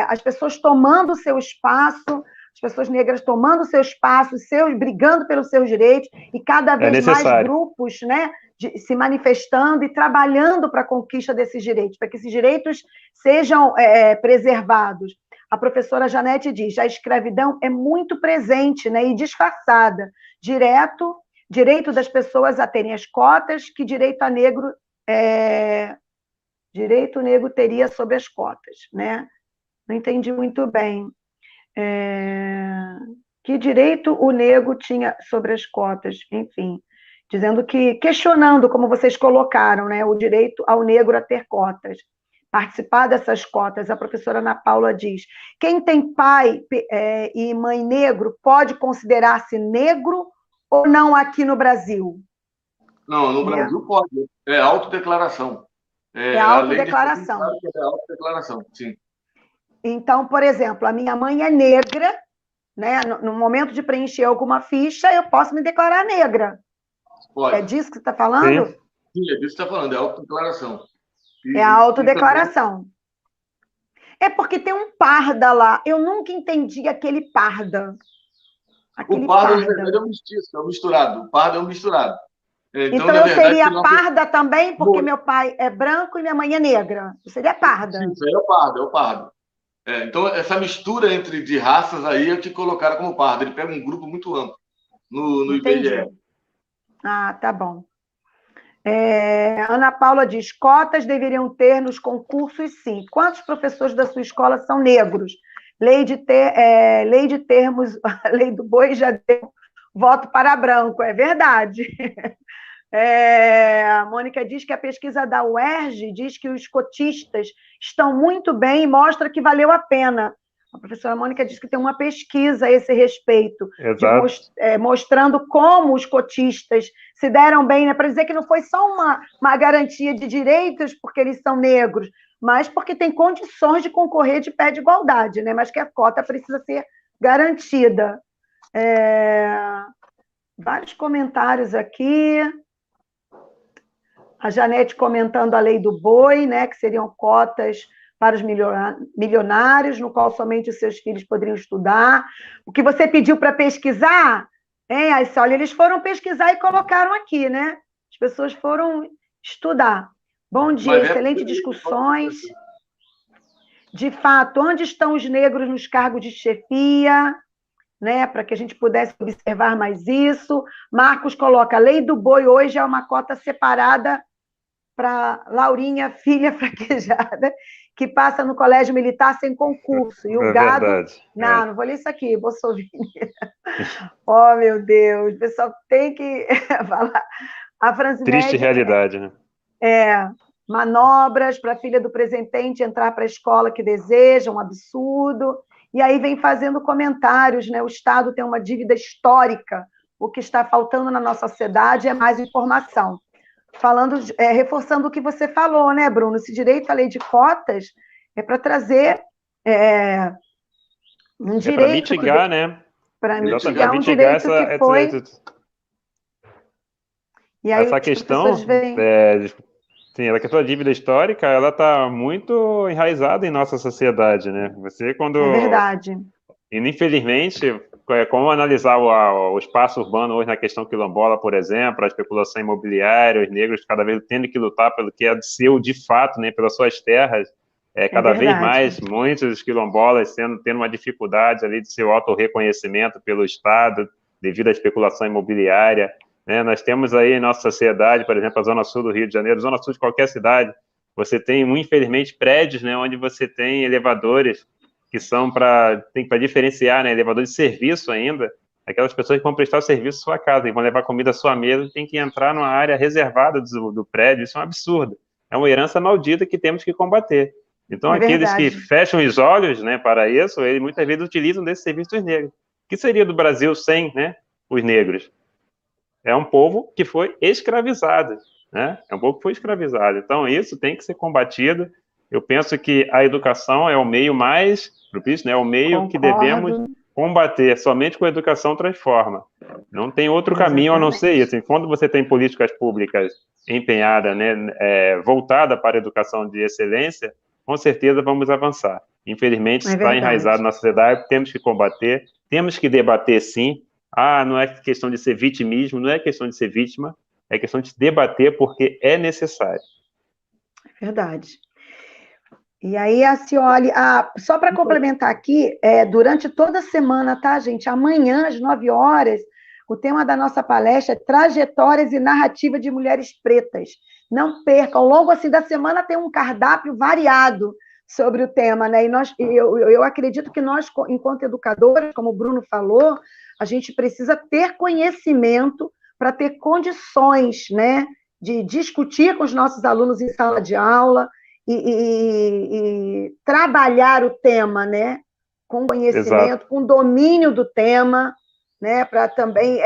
as pessoas tomando o seu espaço, as pessoas negras tomando o seu espaço, brigando pelos seus direitos, e cada vez mais grupos, né, se manifestando e trabalhando para a conquista desses direitos, para que esses direitos sejam preservados. A professora Janete diz: a escravidão é muito presente, né, e disfarçada. Direito das pessoas a terem as cotas, que direito o negro teria sobre as cotas, né? Não entendi muito bem. Que direito o negro tinha sobre as cotas? Enfim, questionando, como vocês colocaram, né, o direito ao negro a ter cotas. Participar dessas cotas. A professora Ana Paula diz: quem tem pai e mãe negro pode considerar-se negro ou não aqui no Brasil? Não, no Brasil pode. É autodeclaração. Autodeclaração. É autodeclaração, sim. Então, por exemplo, a minha mãe é negra, né? No momento de preencher alguma ficha, eu posso me declarar negra. Pode. É disso que você está falando? Sim, é disso que você está falando, é autodeclaração. É a autodeclaração. É porque tem um parda lá. Eu nunca entendi aquele parda. O parda, na verdade, é um mestiço, é um misturado. O parda é um misturado. Então eu seria parda também, porque meu pai é branco e minha mãe é negra. Eu seria parda. Sim, isso aí é o pardo. Então, essa mistura de raças aí é que colocaram como parda. Ele pega um grupo muito amplo. no Entendi. IBGE. Ah, tá bom. Ana Paula diz, cotas deveriam ter nos concursos, sim. Quantos professores da sua escola são negros? Lei de termos, a lei do boi já deu voto para branco, é verdade. A Mônica diz que a pesquisa da UERJ diz que os cotistas estão muito bem e mostra que valeu a pena. A professora Mônica diz que tem uma pesquisa a esse respeito, mostrando como os cotistas se deram bem, né? Para dizer que não foi só uma garantia de direitos porque eles são negros, mas porque tem condições de concorrer de pé de igualdade, né? Mas que a cota precisa ser garantida. Vários comentários aqui. A Janete comentando a lei do boi, né, que seriam cotas para os milionários, no qual somente os seus filhos poderiam estudar. O que você pediu para pesquisar, hein, Ayce? Olha, eles foram pesquisar e colocaram aqui, né? As pessoas foram estudar. Bom dia, excelentes discussões. De fato, onde estão os negros nos cargos de chefia? Né, para que a gente pudesse observar mais isso. Marcos coloca, a lei do boi hoje é uma cota separada para Laurinha, filha fraquejada, que passa no colégio militar sem concurso. E o gado... Verdade. Não vou ler isso aqui, Bolsonaro. Oh, meu Deus, o pessoal tem que falar. A Francinete... Triste realidade, né? Manobras para a filha do presidente entrar para a escola que deseja, um absurdo. E aí vem fazendo comentários, né? O Estado tem uma dívida histórica. O que está faltando na nossa sociedade é mais informação. Reforçando o que você falou, né, Bruno? Esse direito à lei de cotas é para trazer um direito... Para mitigar, né? Para mitigar um direito que foi... E aí, essa questão... Sim, a questão da dívida histórica, ela está muito enraizada em nossa sociedade, né? Você, quando... É verdade. E, infelizmente, como analisar o espaço urbano hoje na questão quilombola, por exemplo, a especulação imobiliária, os negros cada vez tendo que lutar pelo que é seu de fato, né, pelas suas terras, cada vez mais, muitos quilombolas tendo uma dificuldade ali de seu autorreconhecimento pelo Estado, devido à especulação imobiliária, né? Nós temos aí em nossa sociedade, por exemplo, a Zona Sul do Rio de Janeiro, Zona Sul de qualquer cidade, você tem, infelizmente, prédios, né, onde você tem elevadores que são para diferenciar, né, elevador de serviço ainda, aquelas pessoas que vão prestar o serviço à sua casa e vão levar comida à sua mesa, tem que entrar numa área reservada do prédio, isso é um absurdo, é uma herança maldita que temos que combater. Então, aqueles que fecham os olhos, né, para isso, eles muitas vezes utilizam desse serviço dos negros. O que seria do Brasil sem, né, os negros? É um povo que foi escravizado, né? É um povo que foi escravizado. Então, isso tem que ser combatido. Eu penso que a educação é o meio mais propício, né? É o meio que devemos combater. Somente com a educação transforma. Não tem outro caminho a não ser isso. E quando você tem políticas públicas empenhadas, né, voltada para a educação de excelência, com certeza vamos avançar. Infelizmente, está enraizado na sociedade, temos que combater, temos que debater, sim. Não é questão de ser vitimismo, não é questão de ser vítima, é questão de debater porque é necessário. Verdade. E aí, a Cioli, só para complementar aqui, durante toda a semana, tá, gente? Amanhã, às 9 horas, o tema da nossa palestra é Trajetórias e Narrativa de Mulheres Pretas. Não percam, ao longo assim, da semana tem um cardápio variado sobre o tema, né? E eu acredito que nós, enquanto educadores, como o Bruno falou, a gente precisa ter conhecimento para ter condições, né, de discutir com os nossos alunos em sala de aula e trabalhar o tema, né, com conhecimento, com domínio do tema, né, para também...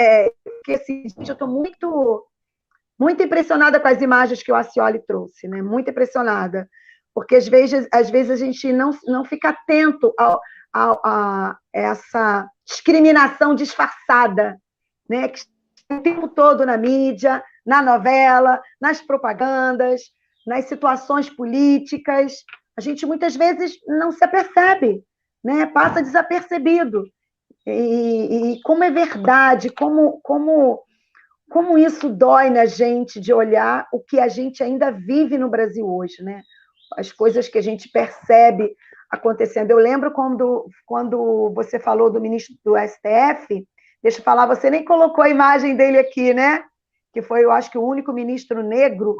porque, assim, gente, eu estou muito impressionada com as imagens que o Acioli trouxe, né, muito impressionada, porque às vezes a gente não fica atento a essa discriminação disfarçada, né, que está o tempo todo na mídia, na novela, nas propagandas, nas situações políticas. A gente muitas vezes não se apercebe, né, passa desapercebido. E como é verdade, como isso dói na gente de olhar o que a gente ainda vive no Brasil hoje, né? As coisas que a gente percebe acontecendo. Eu lembro quando você falou do ministro do STF, Deixa eu falar, você nem colocou a imagem dele aqui, né? Que foi, eu acho que o único ministro negro.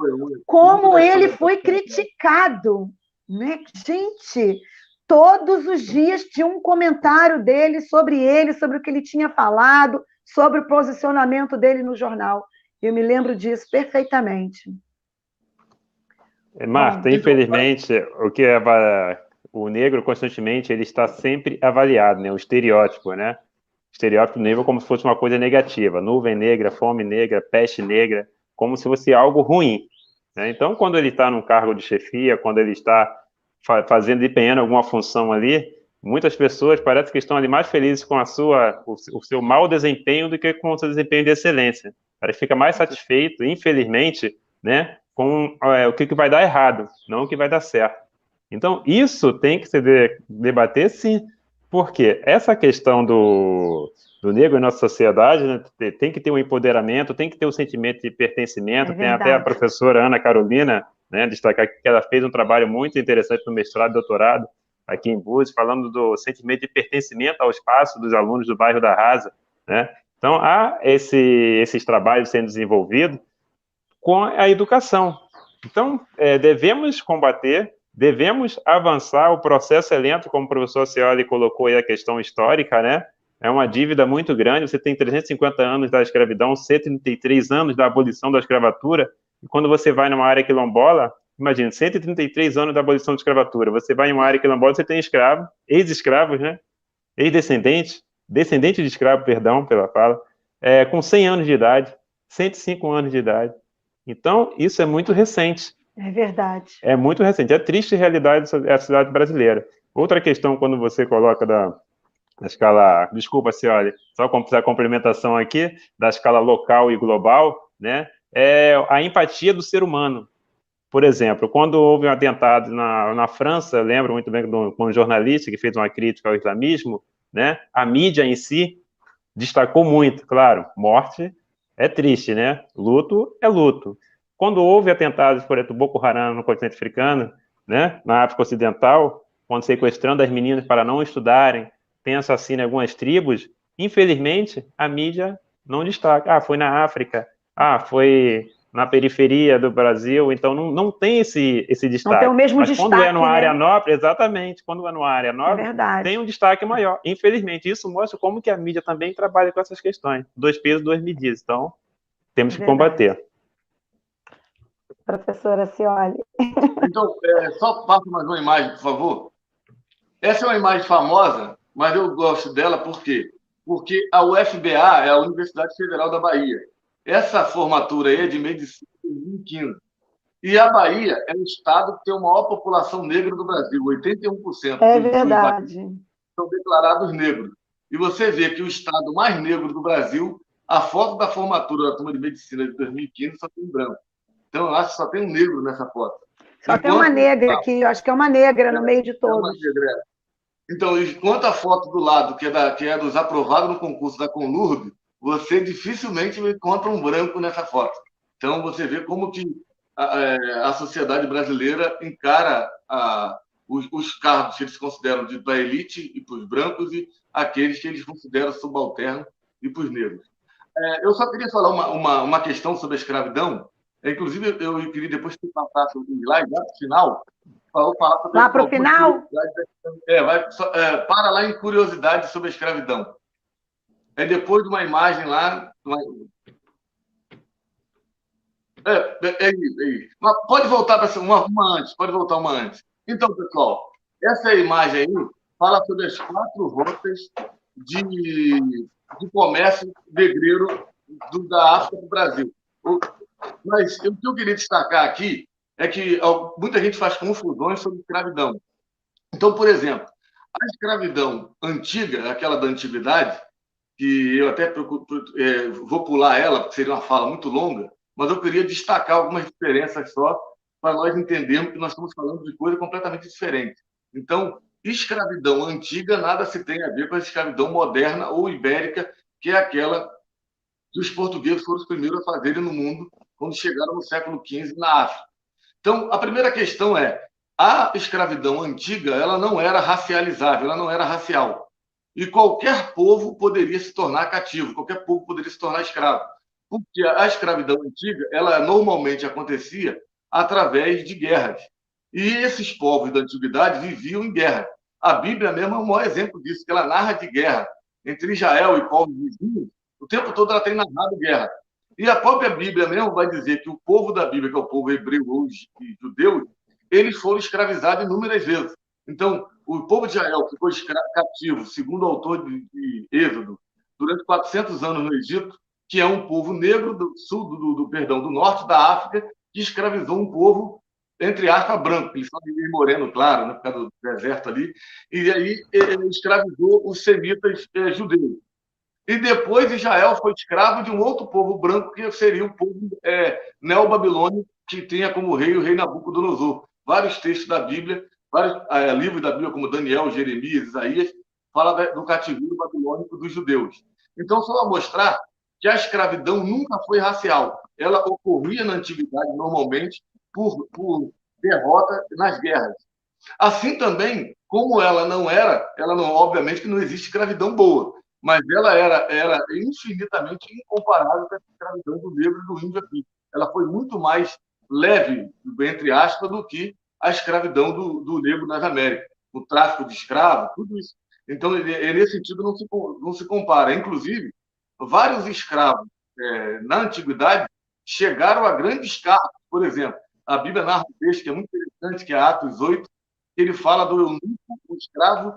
Como ele foi criticado, né? Gente, todos os dias tinha um comentário dele, sobre o que ele tinha falado, sobre o posicionamento dele no jornal. Eu me lembro disso perfeitamente. Marta, infelizmente, o negro constantemente ele está sempre avaliado, né? O estereótipo, né? Estereótipo negro como se fosse uma coisa negativa, nuvem negra, fome negra, peste negra, como se fosse algo ruim, né? Então, quando ele está num cargo de chefia, quando ele está desempenhando alguma função ali, muitas pessoas parece que estão ali mais felizes com o seu mau desempenho do que com o seu desempenho de excelência. Ele fica mais satisfeito, infelizmente, né, com o que vai dar errado, não o que vai dar certo. Então, isso tem que se debater, sim, porque essa questão do negro em nossa sociedade, né, tem que ter um empoderamento, tem que ter um sentimento de pertencimento. Tem até a professora Ana Carolina, né, destacar que ela fez um trabalho muito interessante no mestrado e doutorado aqui em Búzios, falando do sentimento de pertencimento ao espaço dos alunos do bairro da Rasa, né? Então, há esses trabalhos sendo desenvolvidos com a educação. Então, devemos combater, devemos avançar. O processo é lento, como o professor Cioli colocou aí a questão histórica, né? É uma dívida muito grande. Você tem 350 anos da escravidão, 133 anos da abolição da escravatura, e quando você vai numa área quilombola, imagina, 133 anos da abolição da escravatura, você vai em uma área quilombola, você tem escravo, ex-escravos, né? Ex-descendentes, descendente de escravo, perdão pela fala, com 100 anos de idade, 105 anos de idade. Então, isso é muito recente. É verdade. É muito recente. É triste a realidade da sociedade brasileira. Outra questão, quando você coloca da escala... Desculpa, Cioli, só a complementação aqui, da escala local e global, né? É a empatia do ser humano. Por exemplo, quando houve um atentado na França, lembro muito bem com um jornalista que fez uma crítica ao islamismo, né? A mídia em si destacou muito, claro, morte é triste, né? Luto é luto. Quando houve atentados, por exemplo, Boko Haram no continente africano, né? Na África Ocidental, quando sequestrando as meninas para não estudarem, tem assassino em algumas tribos, infelizmente, a mídia não destaca. Foi na África, foi na periferia do Brasil, então não tem esse destaque. Não tem o mesmo destaque, quando é numa área nobre, exatamente, quando é numa área nobre, tem um destaque maior. Infelizmente, isso mostra como que a mídia também trabalha com essas questões. 2 pesos, 2 medidas. Então, temos que combater. Professora Cioli. Então, só passa mais uma imagem, por favor. Essa é uma imagem famosa, mas eu gosto dela por quê? Porque a UFBA é a Universidade Federal da Bahia. Essa formatura aí é de medicina de 2015. E a Bahia é o estado que tem a maior população negra do Brasil, 81%. É verdade. São declarados negros. E você vê que o estado mais negro do Brasil, a foto da formatura da turma de medicina de 2015 só tem branco. Então, eu acho que só tem um negro nessa foto. Só tem uma negra aqui, eu acho que é uma negra no meio de todos. Uma negra. Então, enquanto a foto do lado, que é dos aprovados no concurso da Conlurb, você dificilmente encontra um branco nessa foto. Então, você vê como que a sociedade brasileira encara os cargos que eles consideram para a elite e para os brancos e aqueles que eles consideram subalternos e para os negros. Eu só queria falar uma questão sobre a escravidão. Inclusive, eu queria depois que passasse o slide lá para o final, falar sobre lá para o final? Para lá em curiosidade sobre a escravidão. Depois de uma imagem lá... É isso. Mas pode voltar para uma antes, pode voltar uma antes. Então, pessoal, essa imagem aí fala sobre as 4 rotas de comércio negreiro da África para o Brasil. Mas o que eu queria destacar aqui é que muita gente faz confusões sobre escravidão. Então, por exemplo, a escravidão antiga, aquela da antiguidade, que eu até vou pular ela, porque seria uma fala muito longa, mas eu queria destacar algumas diferenças só para nós entendermos que nós estamos falando de coisa completamente diferente. Então, escravidão antiga nada se tem a ver com a escravidão moderna ou ibérica, que é aquela que os portugueses foram os primeiros a fazerem no mundo quando chegaram no século XV na África. Então, a primeira questão é, a escravidão antiga ela não era racializável, ela não era racial. e qualquer povo poderia se tornar cativo, qualquer povo poderia se tornar escravo. Porque a escravidão antiga, ela normalmente acontecia através de guerras. E esses povos da antiguidade viviam em guerra. A Bíblia mesmo é o maior exemplo disso, que ela narra de guerra entre Israel e povos vizinhos. O tempo todo ela tem narrado guerra. E a própria Bíblia mesmo vai dizer que o povo da Bíblia, que é o povo hebreu hoje e judeu, eles foram escravizados inúmeras vezes. Então, o povo de Israel ficou cativo, segundo o autor de Êxodo, durante 400 anos no Egito, que é um povo negro do sul, do norte da África, que escravizou um povo, entre aspas, branco, eles são de moreno, claro, né, por causa do deserto ali, e aí escravizou os semitas judeus. E depois Israel foi escravo de um outro povo branco, que seria o povo neobabilônico, que tinha como rei o rei Nabucodonosor. Vários textos da Bíblia, vários livros da Bíblia, como Daniel, Jeremias, Isaías, fala do cativeiro babilônico dos judeus. Então, só para mostrar que a escravidão nunca foi racial. Ela ocorria na antiguidade, normalmente, por derrota nas guerras. Assim também, como ela não, obviamente que não existe escravidão boa, mas ela era infinitamente incomparável com a escravidão do negro e do índio aqui. Ela foi muito mais leve, entre aspas, do que a escravidão do negro nas Américas. O tráfico de escravos, tudo isso. Então, nesse sentido, não se compara. Inclusive, vários escravos na antiguidade chegaram a grandes cargos. Por exemplo, a Bíblia narra um texto que é muito interessante, que é Atos 8, ele fala do eunuco, um escravo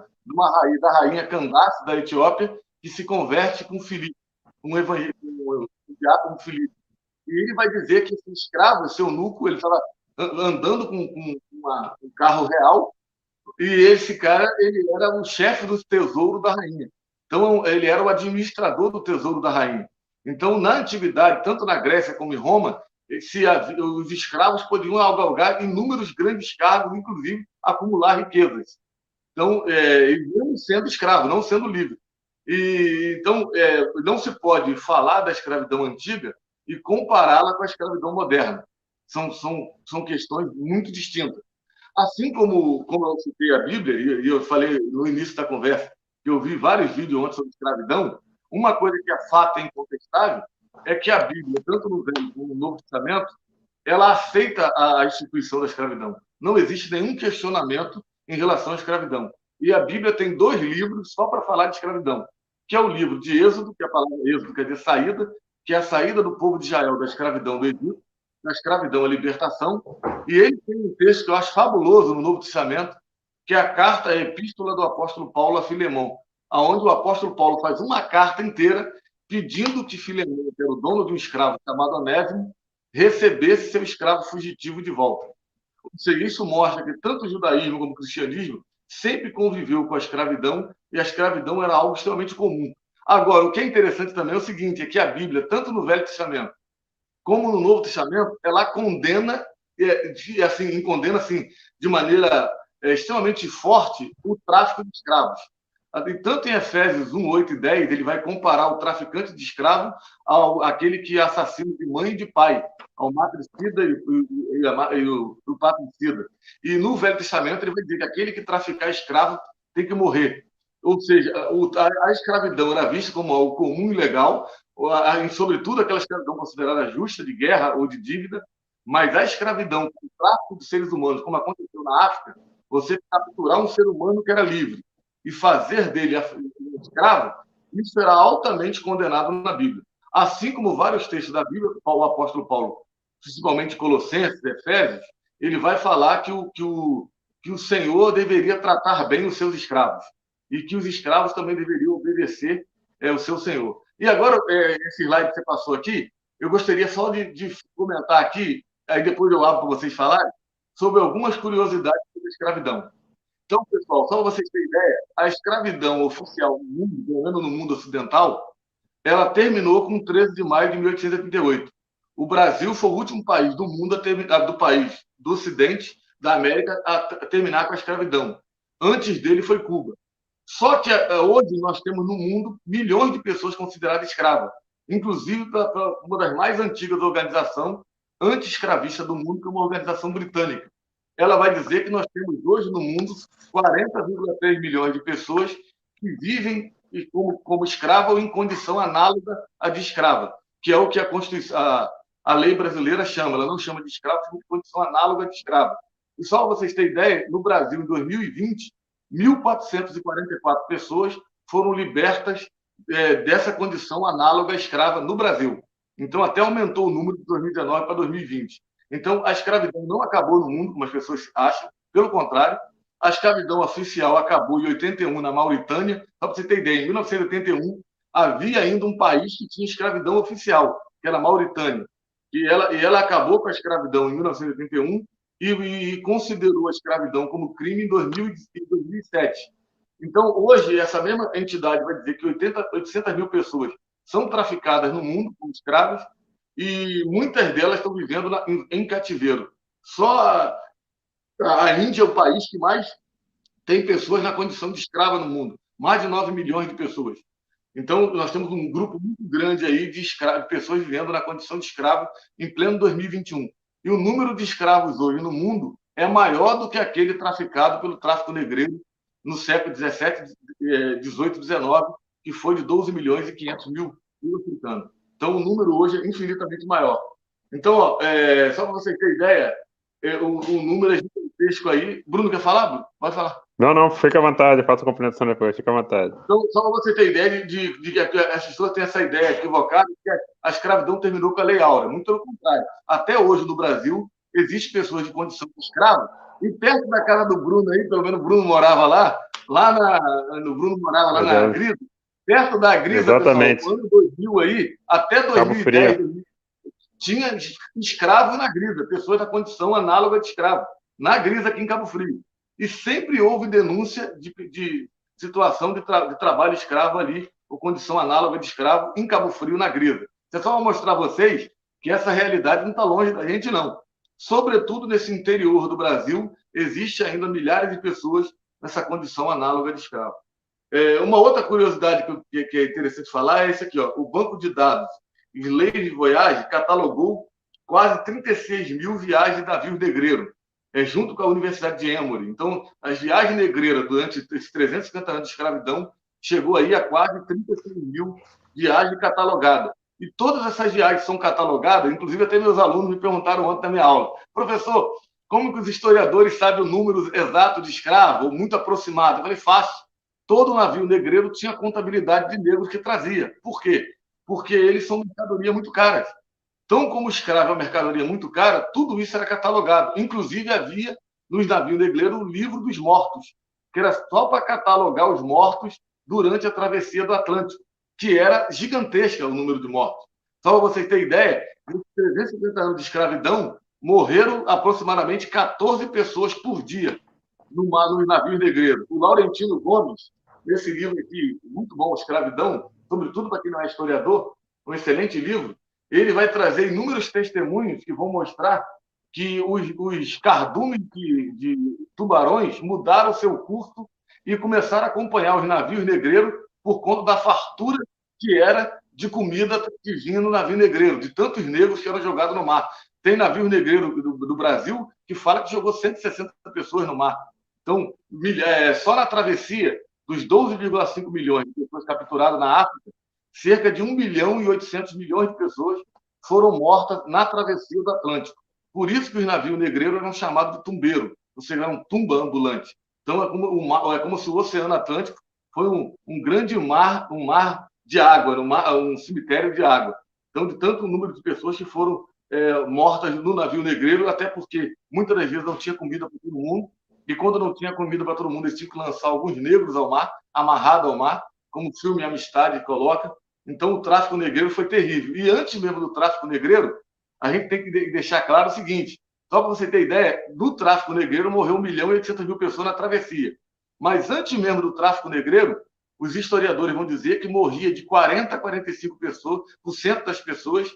da rainha Candace, da Etiópia, que se converte com Filipe, um diácono Filipe. E ele vai dizer que esse escravo, esse eunuco, ele estava andando com um carro real, e esse cara ele era o chefe do tesouro da rainha. Então, ele era o administrador do tesouro da rainha. Então, na antiguidade, tanto na Grécia como em Roma, os escravos podiam galgar inúmeros grandes cargos, inclusive acumular riquezas. Então, mesmo sendo escravo, não sendo livre. Então, não se pode falar da escravidão antiga e compará-la com a escravidão moderna. São questões muito distintas. Assim como eu citei a Bíblia, e eu falei no início da conversa, que eu vi vários vídeos ontem sobre escravidão, uma coisa que é fato e incontestável é que a Bíblia, tanto no Velho como no Novo Testamento, ela aceita a instituição da escravidão. Não existe nenhum questionamento em relação à escravidão. E a Bíblia tem 2 livros só para falar de escravidão, que é o livro de Êxodo, que a palavra Êxodo quer dizer saída, que é a saída do povo de Israel da escravidão do Egito, da escravidão à libertação. E ele tem um texto que eu acho fabuloso no Novo Testamento, que é a carta, a epístola do apóstolo Paulo a Filemão, onde o apóstolo Paulo faz uma carta inteira pedindo que Filemão, que era o dono de um escravo chamado Onésimo, recebesse seu escravo fugitivo de volta. Ou seja, isso mostra que tanto o judaísmo como o cristianismo sempre conviveu com a escravidão, e a escravidão era algo extremamente comum. Agora, o que é interessante também é o seguinte, é que a Bíblia, tanto no Velho Testamento como no Novo Testamento, ela condena, de maneira extremamente forte o tráfico de escravos. Tanto em Efésios 1, 8 e 10, ele vai comparar o traficante de escravo àquele que é assassino de mãe e de pai, ao matricida e o patricida. E no Velho Testamento ele vai dizer que aquele que traficar escravo tem que morrer. Ou seja, a escravidão era vista como algo comum e legal, sobretudo aquela escravidão considerada justa, de guerra ou de dívida, mas a escravidão, o tráfico de seres humanos, como aconteceu na África, você capturar um ser humano que era livre e fazer dele um escravo, isso era altamente condenado na Bíblia. Assim como vários textos da Bíblia, o apóstolo Paulo, principalmente Colossenses, Efésios, ele vai falar que o Senhor deveria tratar bem os seus escravos e que os escravos também deveriam obedecer o seu Senhor. E agora, esse slide que você passou aqui, eu gostaria só de comentar aqui, aí depois eu abro para vocês falarem, sobre algumas curiosidades sobre a escravidão. Então, pessoal, só para vocês terem ideia, a escravidão oficial no mundo ocidental, ela terminou com 13 de maio de 1888. O Brasil foi o último país do mundo, do país do Ocidente, da América, a terminar com a escravidão. Antes dele foi Cuba. Só que hoje nós temos no mundo milhões de pessoas consideradas escravas, inclusive para uma das mais antigas organizações anti-escravistas do mundo, que é uma organização britânica. Ela vai dizer que nós temos hoje no mundo 40,3 milhões de pessoas que vivem como escrava ou em condição análoga à de escrava, que é o que a lei brasileira chama. Ela não chama de escravo, chama de condição análoga de escravo. E só para vocês terem ideia, no Brasil, em 2020, 1.444 pessoas foram libertas dessa condição análoga à escrava no Brasil. Então, até aumentou o número de 2019 para 2020. Então, a escravidão não acabou no mundo, como as pessoas acham, pelo contrário, a escravidão oficial acabou em 81 na Mauritânia. Só para você ter ideia, em 1981 havia ainda um país que tinha escravidão oficial, que era a Mauritânia. E ela acabou com a escravidão em 1981 e considerou a escravidão como crime em 2007. Então, hoje, essa mesma entidade vai dizer que 800 mil pessoas são traficadas no mundo como escravos e muitas delas estão vivendo em cativeiro. Só a Índia é o país que mais tem pessoas na condição de escrava no mundo. Mais de 9 milhões de pessoas. Então, nós temos um grupo muito grande aí de pessoas vivendo na condição de escravo em pleno 2021. E o número de escravos hoje no mundo é maior do que aquele traficado pelo tráfico negreiro no século 17, 18, 19, que foi de 12 milhões e 500 mil africanos. Então, o número hoje é infinitamente maior. Então, só para você ter ideia, o número é gigantesco aí. Bruno, quer falar, Bruno? Pode falar. Não, fica à vontade, faça a complementação depois, fica à vontade. Então, só para você ter ideia de que as pessoas têm essa ideia equivocada que a escravidão terminou com a Lei Áurea. Muito pelo contrário. Até hoje, no Brasil, existem pessoas de condição de escravo, e perto da casa do Bruno aí, pelo menos o Bruno morava lá Bruno morava lá na Grisa, perto da Grisa, exatamente. Pessoal, no ano 2000 aí, até 2010, tinha escravo na Grisa, pessoas da condição análoga de escravo, na Grisa aqui em Cabo Frio. E sempre houve denúncia de situação de trabalho escravo ali, ou condição análoga de escravo em Cabo Frio, na Grisa. É só mostrar a vocês que essa realidade não está longe da gente, não. Sobretudo nesse interior do Brasil, existe ainda milhares de pessoas nessa condição análoga de escravo. Uma outra curiosidade que é interessante falar é esse aqui, ó. O banco de dados Slave Voyage catalogou quase 36 mil viagens de navios negreiros, junto com a Universidade de Emory. Então, as viagens negreiras durante esses 350 anos de escravidão chegou aí a quase 36 mil viagens catalogadas. E todas essas viagens são catalogadas, inclusive até meus alunos me perguntaram ontem na minha aula, professor, como que os historiadores sabem o número exato de escravos, ou muito aproximado? Eu falei, fácil. Todo navio negreiro tinha contabilidade de negros que trazia. Por quê? Porque eles são mercadoria muito caras. Então, como escravo é uma mercadoria muito cara, tudo isso era catalogado. Inclusive, havia nos navios negreiros o livro dos mortos, que era só para catalogar os mortos durante a travessia do Atlântico, que era gigantesca o número de mortos. Só para vocês terem ideia, em 350 anos de escravidão, morreram aproximadamente 14 pessoas por dia nos navios negreiros. O Laurentino Gomes, nesse livro aqui, muito bom, Escravidão, sobretudo para quem não é historiador, um excelente livro, ele vai trazer inúmeros testemunhos que vão mostrar que os cardumes de tubarões mudaram seu curso e começaram a acompanhar os navios negreiros por conta da fartura que era de comida que vinha no navio negreiro, de tantos negros que eram jogados no mar. Tem navio negreiro do Brasil que fala que jogou 160 pessoas no mar. Então, só na travessia dos 12,5 milhões de pessoas capturadas na África, cerca de 1 bilhão e 800 milhões de pessoas foram mortas na travessia do Atlântico. Por isso que os navios negreiros eram chamados de tumbeiro, ou seja, eram tumba ambulante. Então, é como se o Oceano Atlântico foi um grande mar, um mar de água, um cemitério de água. Então, de tanto número de pessoas que foram mortas no navio negreiro, até porque muitas das vezes não tinha comida para todo mundo, e quando não tinha comida para todo mundo, eles tinham que lançar alguns negros ao mar, amarrado ao mar, como o filme Amistade coloca. Então, o tráfico negreiro foi terrível. E antes mesmo do tráfico negreiro, a gente tem que deixar claro o seguinte, só para você ter ideia, do tráfico negreiro morreu 1 milhão e 800 mil pessoas na travessia. Mas antes mesmo do tráfico negreiro, os historiadores vão dizer que morria de 40% a 45% das pessoas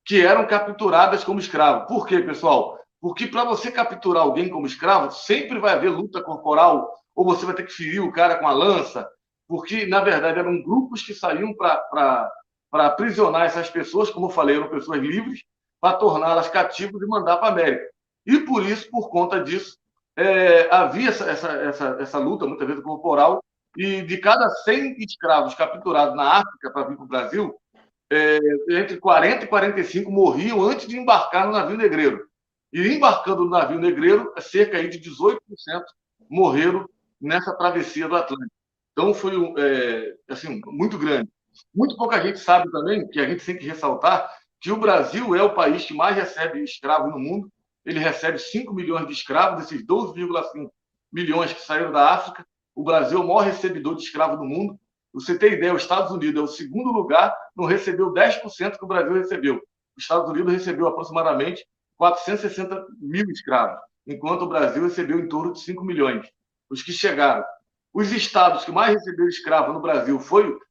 que eram capturadas como escravos. Por quê, pessoal? Porque para você capturar alguém como escravo, sempre vai haver luta corporal, ou você vai ter que ferir o cara com a lança, porque, na verdade, eram grupos que saíam para aprisionar essas pessoas, como eu falei, eram pessoas livres, para torná-las cativas e mandar para a América. E, por isso, por conta disso, havia essa luta, muitas vezes corporal, E de cada 100 escravos capturados na África para vir para o Brasil, entre 40 e 45 morriam antes de embarcar no navio negreiro. E embarcando no navio negreiro, cerca aí de 18% morreram nessa travessia do Atlântico. Então foi assim, muito grande. Muito pouca gente sabe também, que a gente tem que ressaltar, que o Brasil é o país que mais recebe escravos no mundo. Ele recebe 5 milhões de escravos, desses 12,5 milhões que saíram da África. O Brasil é o maior recebedor de escravos do mundo. Você tem ideia, os Estados Unidos é o segundo lugar, não recebeu 10% que o Brasil recebeu. Os Estados Unidos recebeu aproximadamente 460 mil escravos, enquanto o Brasil recebeu em torno de 5 milhões. Os que chegaram. Os estados que mais receberam escravo no Brasil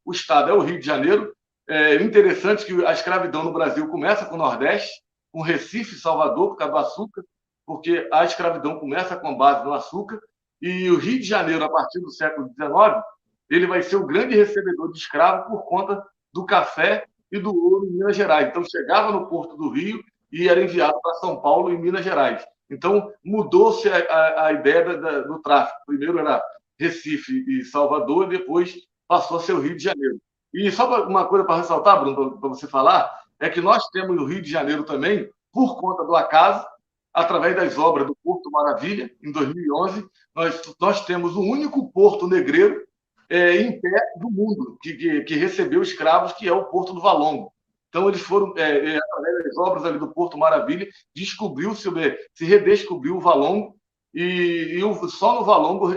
o estado é o Rio de Janeiro. É interessante que a escravidão no Brasil começa com o Nordeste, com Recife, Salvador, por causa do açúcar, porque a escravidão começa com base no açúcar, e o Rio de Janeiro, a partir do século XIX, ele vai ser o grande recebedor de escravos por conta do café e do ouro em Minas Gerais. Então, chegava no Porto do Rio e era enviado para São Paulo e Minas Gerais. Então, mudou-se a ideia do tráfico. Primeiro era Recife e Salvador, e depois passou a ser o Rio de Janeiro. E só uma coisa para ressaltar, Bruno, para você falar, é que nós temos no Rio de Janeiro também, por conta do acaso, através das obras do Porto Maravilha, em 2011, nós temos o único porto negreiro em pé do mundo que recebeu escravos, que é o Porto do Valongo. Então, eles foram, através das obras ali do Porto Maravilha, se redescobriu o Valongo, e só no Valongo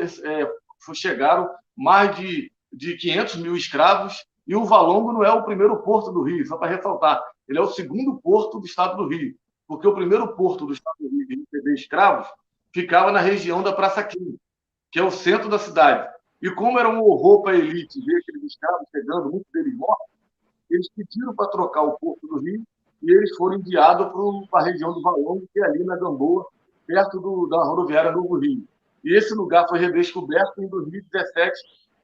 chegaram mais de 500 mil escravos, e o Valongo não é o primeiro porto do Rio, só para ressaltar, ele é o segundo porto do estado do Rio, porque o primeiro porto do estado do Rio de receber escravos ficava na região da Praça 15, que é o centro da cidade. E como era um horror para a elite ver aqueles escravos chegando, muitos deles mortos, eles pediram para trocar o porto do Rio e eles foram enviados para a região do Valongo, que é ali na Gamboa, perto da rodoviária Novo Rio. E esse lugar foi redescoberto em 2017.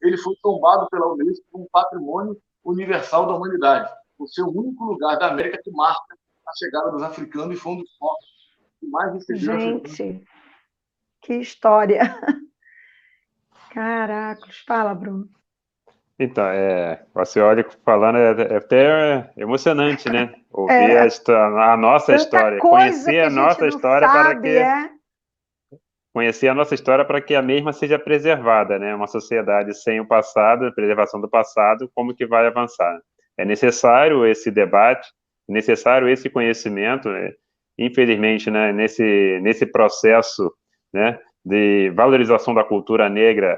Ele foi tombado pela Unesco como Patrimônio Universal da Humanidade, por ser o único lugar da América que marca a chegada dos africanos, e foi um dos povos que mais receberam. Gente, que história! Caracos, fala, Bruno. Então, você olha falando, é até emocionante, né? Ouvir a nossa história, conhecer a nossa história conhecer a nossa história para que a mesma seja preservada, né? Uma sociedade sem o passado, a preservação do passado, como que vai avançar? É necessário esse debate, necessário esse conhecimento, né? Infelizmente, né, nesse processo, né, de valorização da cultura negra,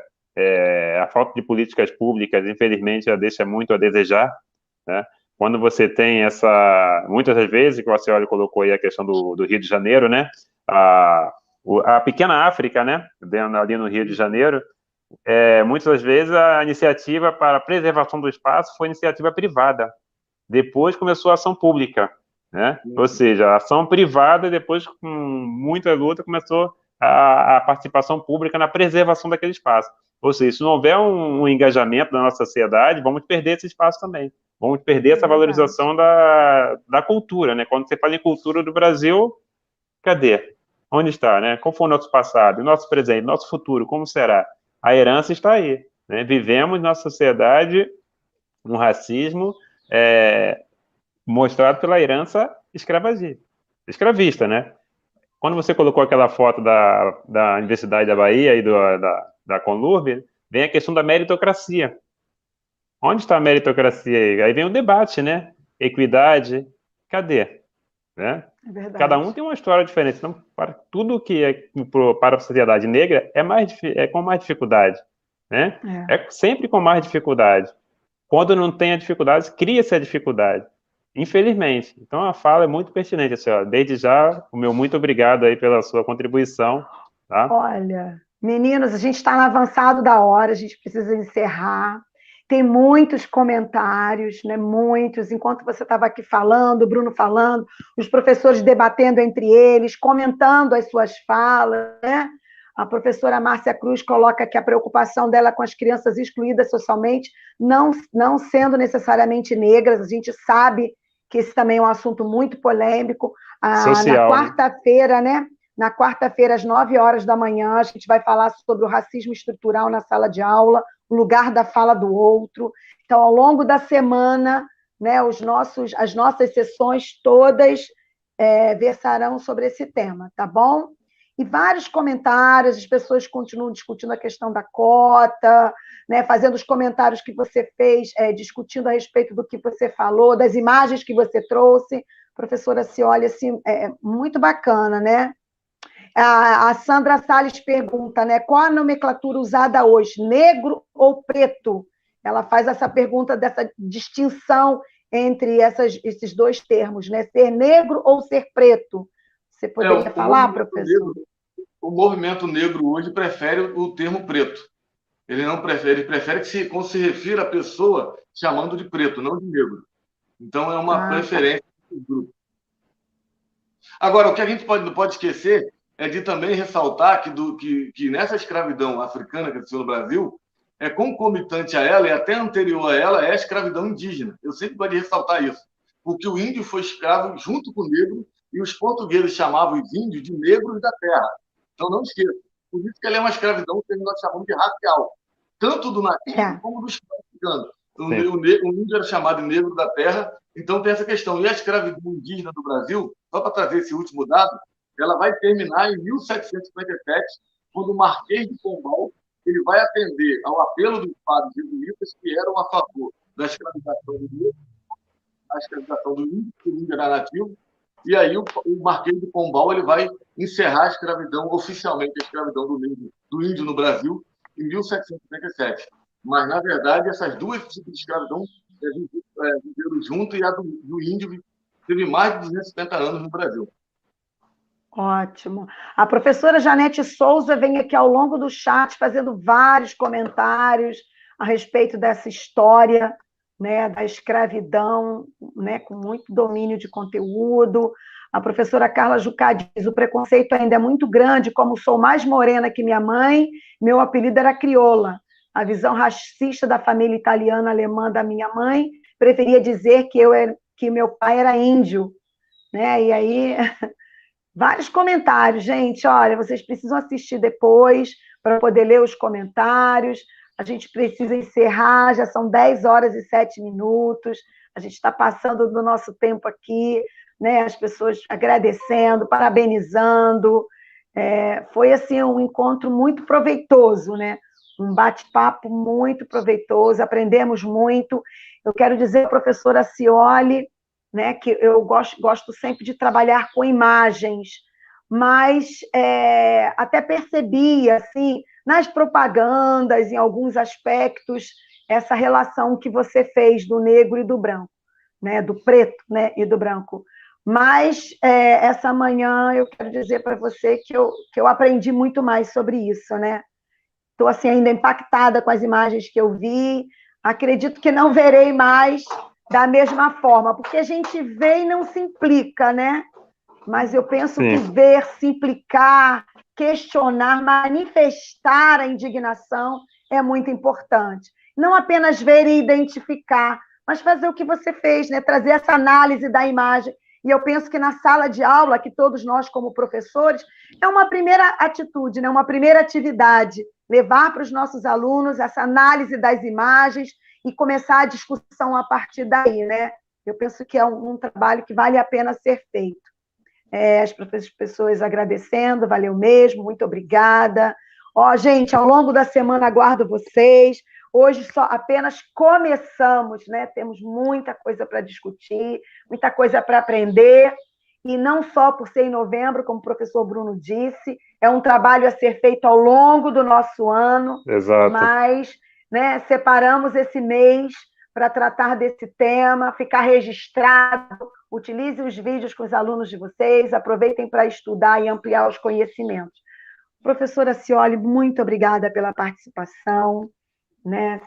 a falta de políticas públicas, infelizmente, já deixa muito a desejar, né? Quando você tem muitas das vezes, que você colocou aí a questão do Rio de Janeiro, né? A pequena África, né? Ali no Rio de Janeiro, muitas das vezes a iniciativa para a preservação do espaço foi iniciativa privada. Depois começou a ação pública, né? Ou seja, a ação privada, depois, com muita luta, começou a participação pública na preservação daquele espaço. Ou seja, se não houver um engajamento da nossa sociedade, vamos perder esse espaço também. Vamos perder essa valorização da cultura, né? Quando você fala em cultura do Brasil, cadê? Onde está, né? Qual foi o nosso passado, o nosso presente, o nosso futuro, como será? A herança está aí, né? Vivemos na sociedade um racismo mostrado pela herança escravista, né? Quando você colocou aquela foto da Universidade da Bahia e da Conlurb, vem a questão da meritocracia. Onde está a meritocracia aí? Aí vem o debate, né? Equidade, cadê? Né? É Cada um tem uma história diferente. Então, para tudo que é para a sociedade negra é com mais dificuldade, né? É sempre com mais dificuldade. Quando não tem a dificuldade, cria-se a dificuldade. Infelizmente. Então, a fala é muito pertinente, senhora. Desde já, o meu muito obrigado aí pela sua contribuição. Tá? Olha, meninos, a gente está no avançado da hora, a gente precisa encerrar. Tem muitos comentários, né? Muitos. Enquanto você estava aqui falando, o Bruno falando, os professores debatendo entre eles, comentando as suas falas, né? A professora Márcia Cruz coloca que a preocupação dela com as crianças excluídas socialmente, não sendo necessariamente negras, a gente sabe que esse também é um assunto muito polêmico. Social, na quarta-feira, né? Na quarta-feira, às 9 horas da manhã, a gente vai falar sobre o racismo estrutural na sala de aula, o lugar da fala do outro. Então, ao longo da semana, né, as nossas sessões todas versarão sobre esse tema, tá bom? E vários comentários, as pessoas continuam discutindo a questão da cota, né, fazendo os comentários que você fez, discutindo a respeito do que você falou, das imagens que você trouxe. Professora Cioli, assim, muito bacana, né? A Sandra Salles pergunta, né, qual a nomenclatura usada hoje, negro ou preto? Ela faz essa pergunta dessa distinção entre esses dois termos, né? Ser negro ou ser preto? Você poderia falar, professor? O movimento negro hoje prefere o termo preto. Ele não prefere, ele prefere que quando se refira à pessoa chamando de preto, não de negro. Então é uma preferência do grupo. Agora, o que a gente não pode esquecer é de também ressaltar que nessa escravidão africana que aconteceu no Brasil, concomitante a ela e até anterior a ela é a escravidão indígena. Eu sempre gosto de ressaltar isso, porque o índio foi escravo junto com o negro e os portugueses chamavam os índios de negros da terra. Então, não esqueça. Por isso que ela é uma escravidão que nós chamamos de racial, tanto do nativo como do africano. O índio era chamado de negro da terra, então tem essa questão. E a escravidão indígena do Brasil, só para trazer esse último dado, ela vai terminar em 1757, quando o Marquês de Pombal ele vai atender ao apelo dos padres jesuítas que eram a favor da escravização do negro, a escravização do índio, que o índio era nativo, e aí o Marquês de Pombal ele vai encerrar a escravidão, oficialmente a escravidão do índio no Brasil, em 1757. Mas, na verdade, essas duas tipos de escravidão viveram junto, e a do índio teve mais de 250 anos no Brasil. Ótimo. A professora Janete Souza vem aqui ao longo do chat fazendo vários comentários a respeito dessa história, né, da escravidão, né, com muito domínio de conteúdo. A professora Carla Jucá diz: o preconceito ainda é muito grande, como sou mais morena que minha mãe, meu apelido era crioula. A visão racista da família italiana alemã da minha mãe preferia dizer que meu pai era índio, né? E aí vários comentários, gente. Olha, vocês precisam assistir depois para poder ler os comentários. A gente precisa encerrar, já são 10 horas e 7 minutos. A gente está passando do nosso tempo aqui, né? As pessoas agradecendo, parabenizando. Foi assim um encontro muito proveitoso, né? Um bate-papo muito proveitoso, aprendemos muito. Eu quero dizer à professora Cioli, né, que eu gosto sempre de trabalhar com imagens, mas até percebi, assim, nas propagandas, em alguns aspectos, essa relação que você fez do negro e do branco, né, do preto, né, e do branco. Mas essa manhã eu quero dizer para você que eu aprendi muito mais sobre isso, né? Estou assim, ainda impactada com as imagens que eu vi, acredito que não verei mais da mesma forma, porque a gente vê e não se implica, né? Mas eu penso que ver, se implicar, questionar, manifestar a indignação é muito importante. Não apenas ver e identificar, mas fazer o que você fez, né? Trazer essa análise da imagem. E eu penso que na sala de aula, que todos nós, como professores, é uma primeira atitude, né? Uma primeira atividade, levar para os nossos alunos essa análise das imagens e começar a discussão a partir daí, né? Eu penso que é um trabalho que vale a pena ser feito. As pessoas agradecendo, valeu mesmo, muito obrigada. Gente, ao longo da semana aguardo vocês. Hoje só apenas começamos, né? Temos muita coisa para discutir, muita coisa para aprender, e não só por ser em novembro, como o professor Bruno disse, é um trabalho a ser feito ao longo do nosso ano. Exato. Mas, né, separamos esse mês para tratar desse tema, ficar registrado. Utilize os vídeos com os alunos de vocês, aproveitem para estudar e ampliar os conhecimentos. Professora Cioli, muito obrigada pela participação, né?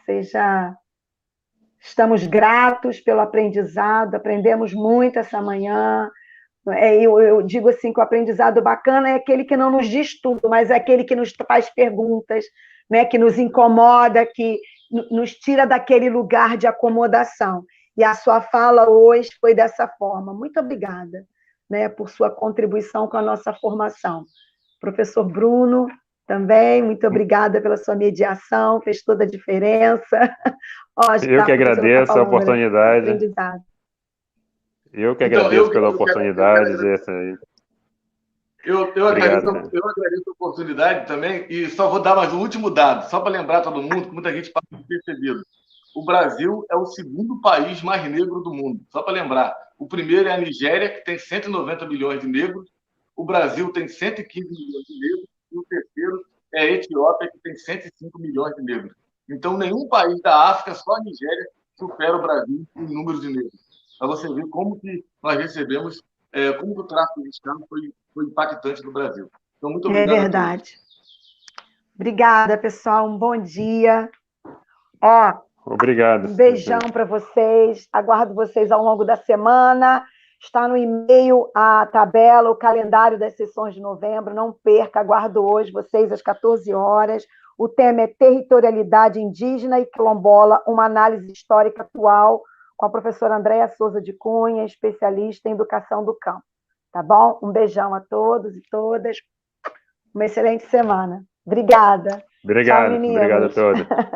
Estamos gratos pelo aprendizado, aprendemos muito essa manhã. Eu digo assim que o aprendizado bacana é aquele que não nos diz tudo, mas é aquele que nos faz perguntas, né? Que nos incomoda, que nos tira daquele lugar de acomodação. E a sua fala hoje foi dessa forma. Muito obrigada, né, por sua contribuição com a nossa formação. Professor Bruno, também. Muito obrigada pela sua mediação, fez toda a diferença. Ó, Eu que agradeço a oportunidade. Aprendizado. Eu que agradeço pela oportunidade. Eu agradeço a oportunidade também, e só vou dar mais um último dado, só para lembrar todo mundo, que muita gente passa despercebido. O Brasil é o segundo país mais negro do mundo, só para lembrar. O primeiro é a Nigéria, que tem 190 milhões de negros, o Brasil tem 115 milhões de negros, e o terceiro é a Etiópia, que tem 105 milhões de negros. Então, nenhum país da África, só a Nigéria, supera o Brasil em números de negros. Para você ver como que nós recebemos, como que o tráfico de escravos foi impactante no Brasil. Então, muito obrigado. É verdade. Obrigada, pessoal. Um bom dia. Ó, obrigado. Um beijão para vocês. Aguardo vocês ao longo da semana. Está no e-mail a tabela, o calendário das sessões de novembro. Não perca, aguardo hoje vocês às 14 horas. O tema é Territorialidade Indígena e Quilombola, uma análise histórica atual, com a professora Andréia Souza de Cunha, especialista em educação do campo. Tá bom? Um beijão a todos e todas. Uma excelente semana. Obrigada. Obrigado. Tchau, meninos. Obrigado a todos.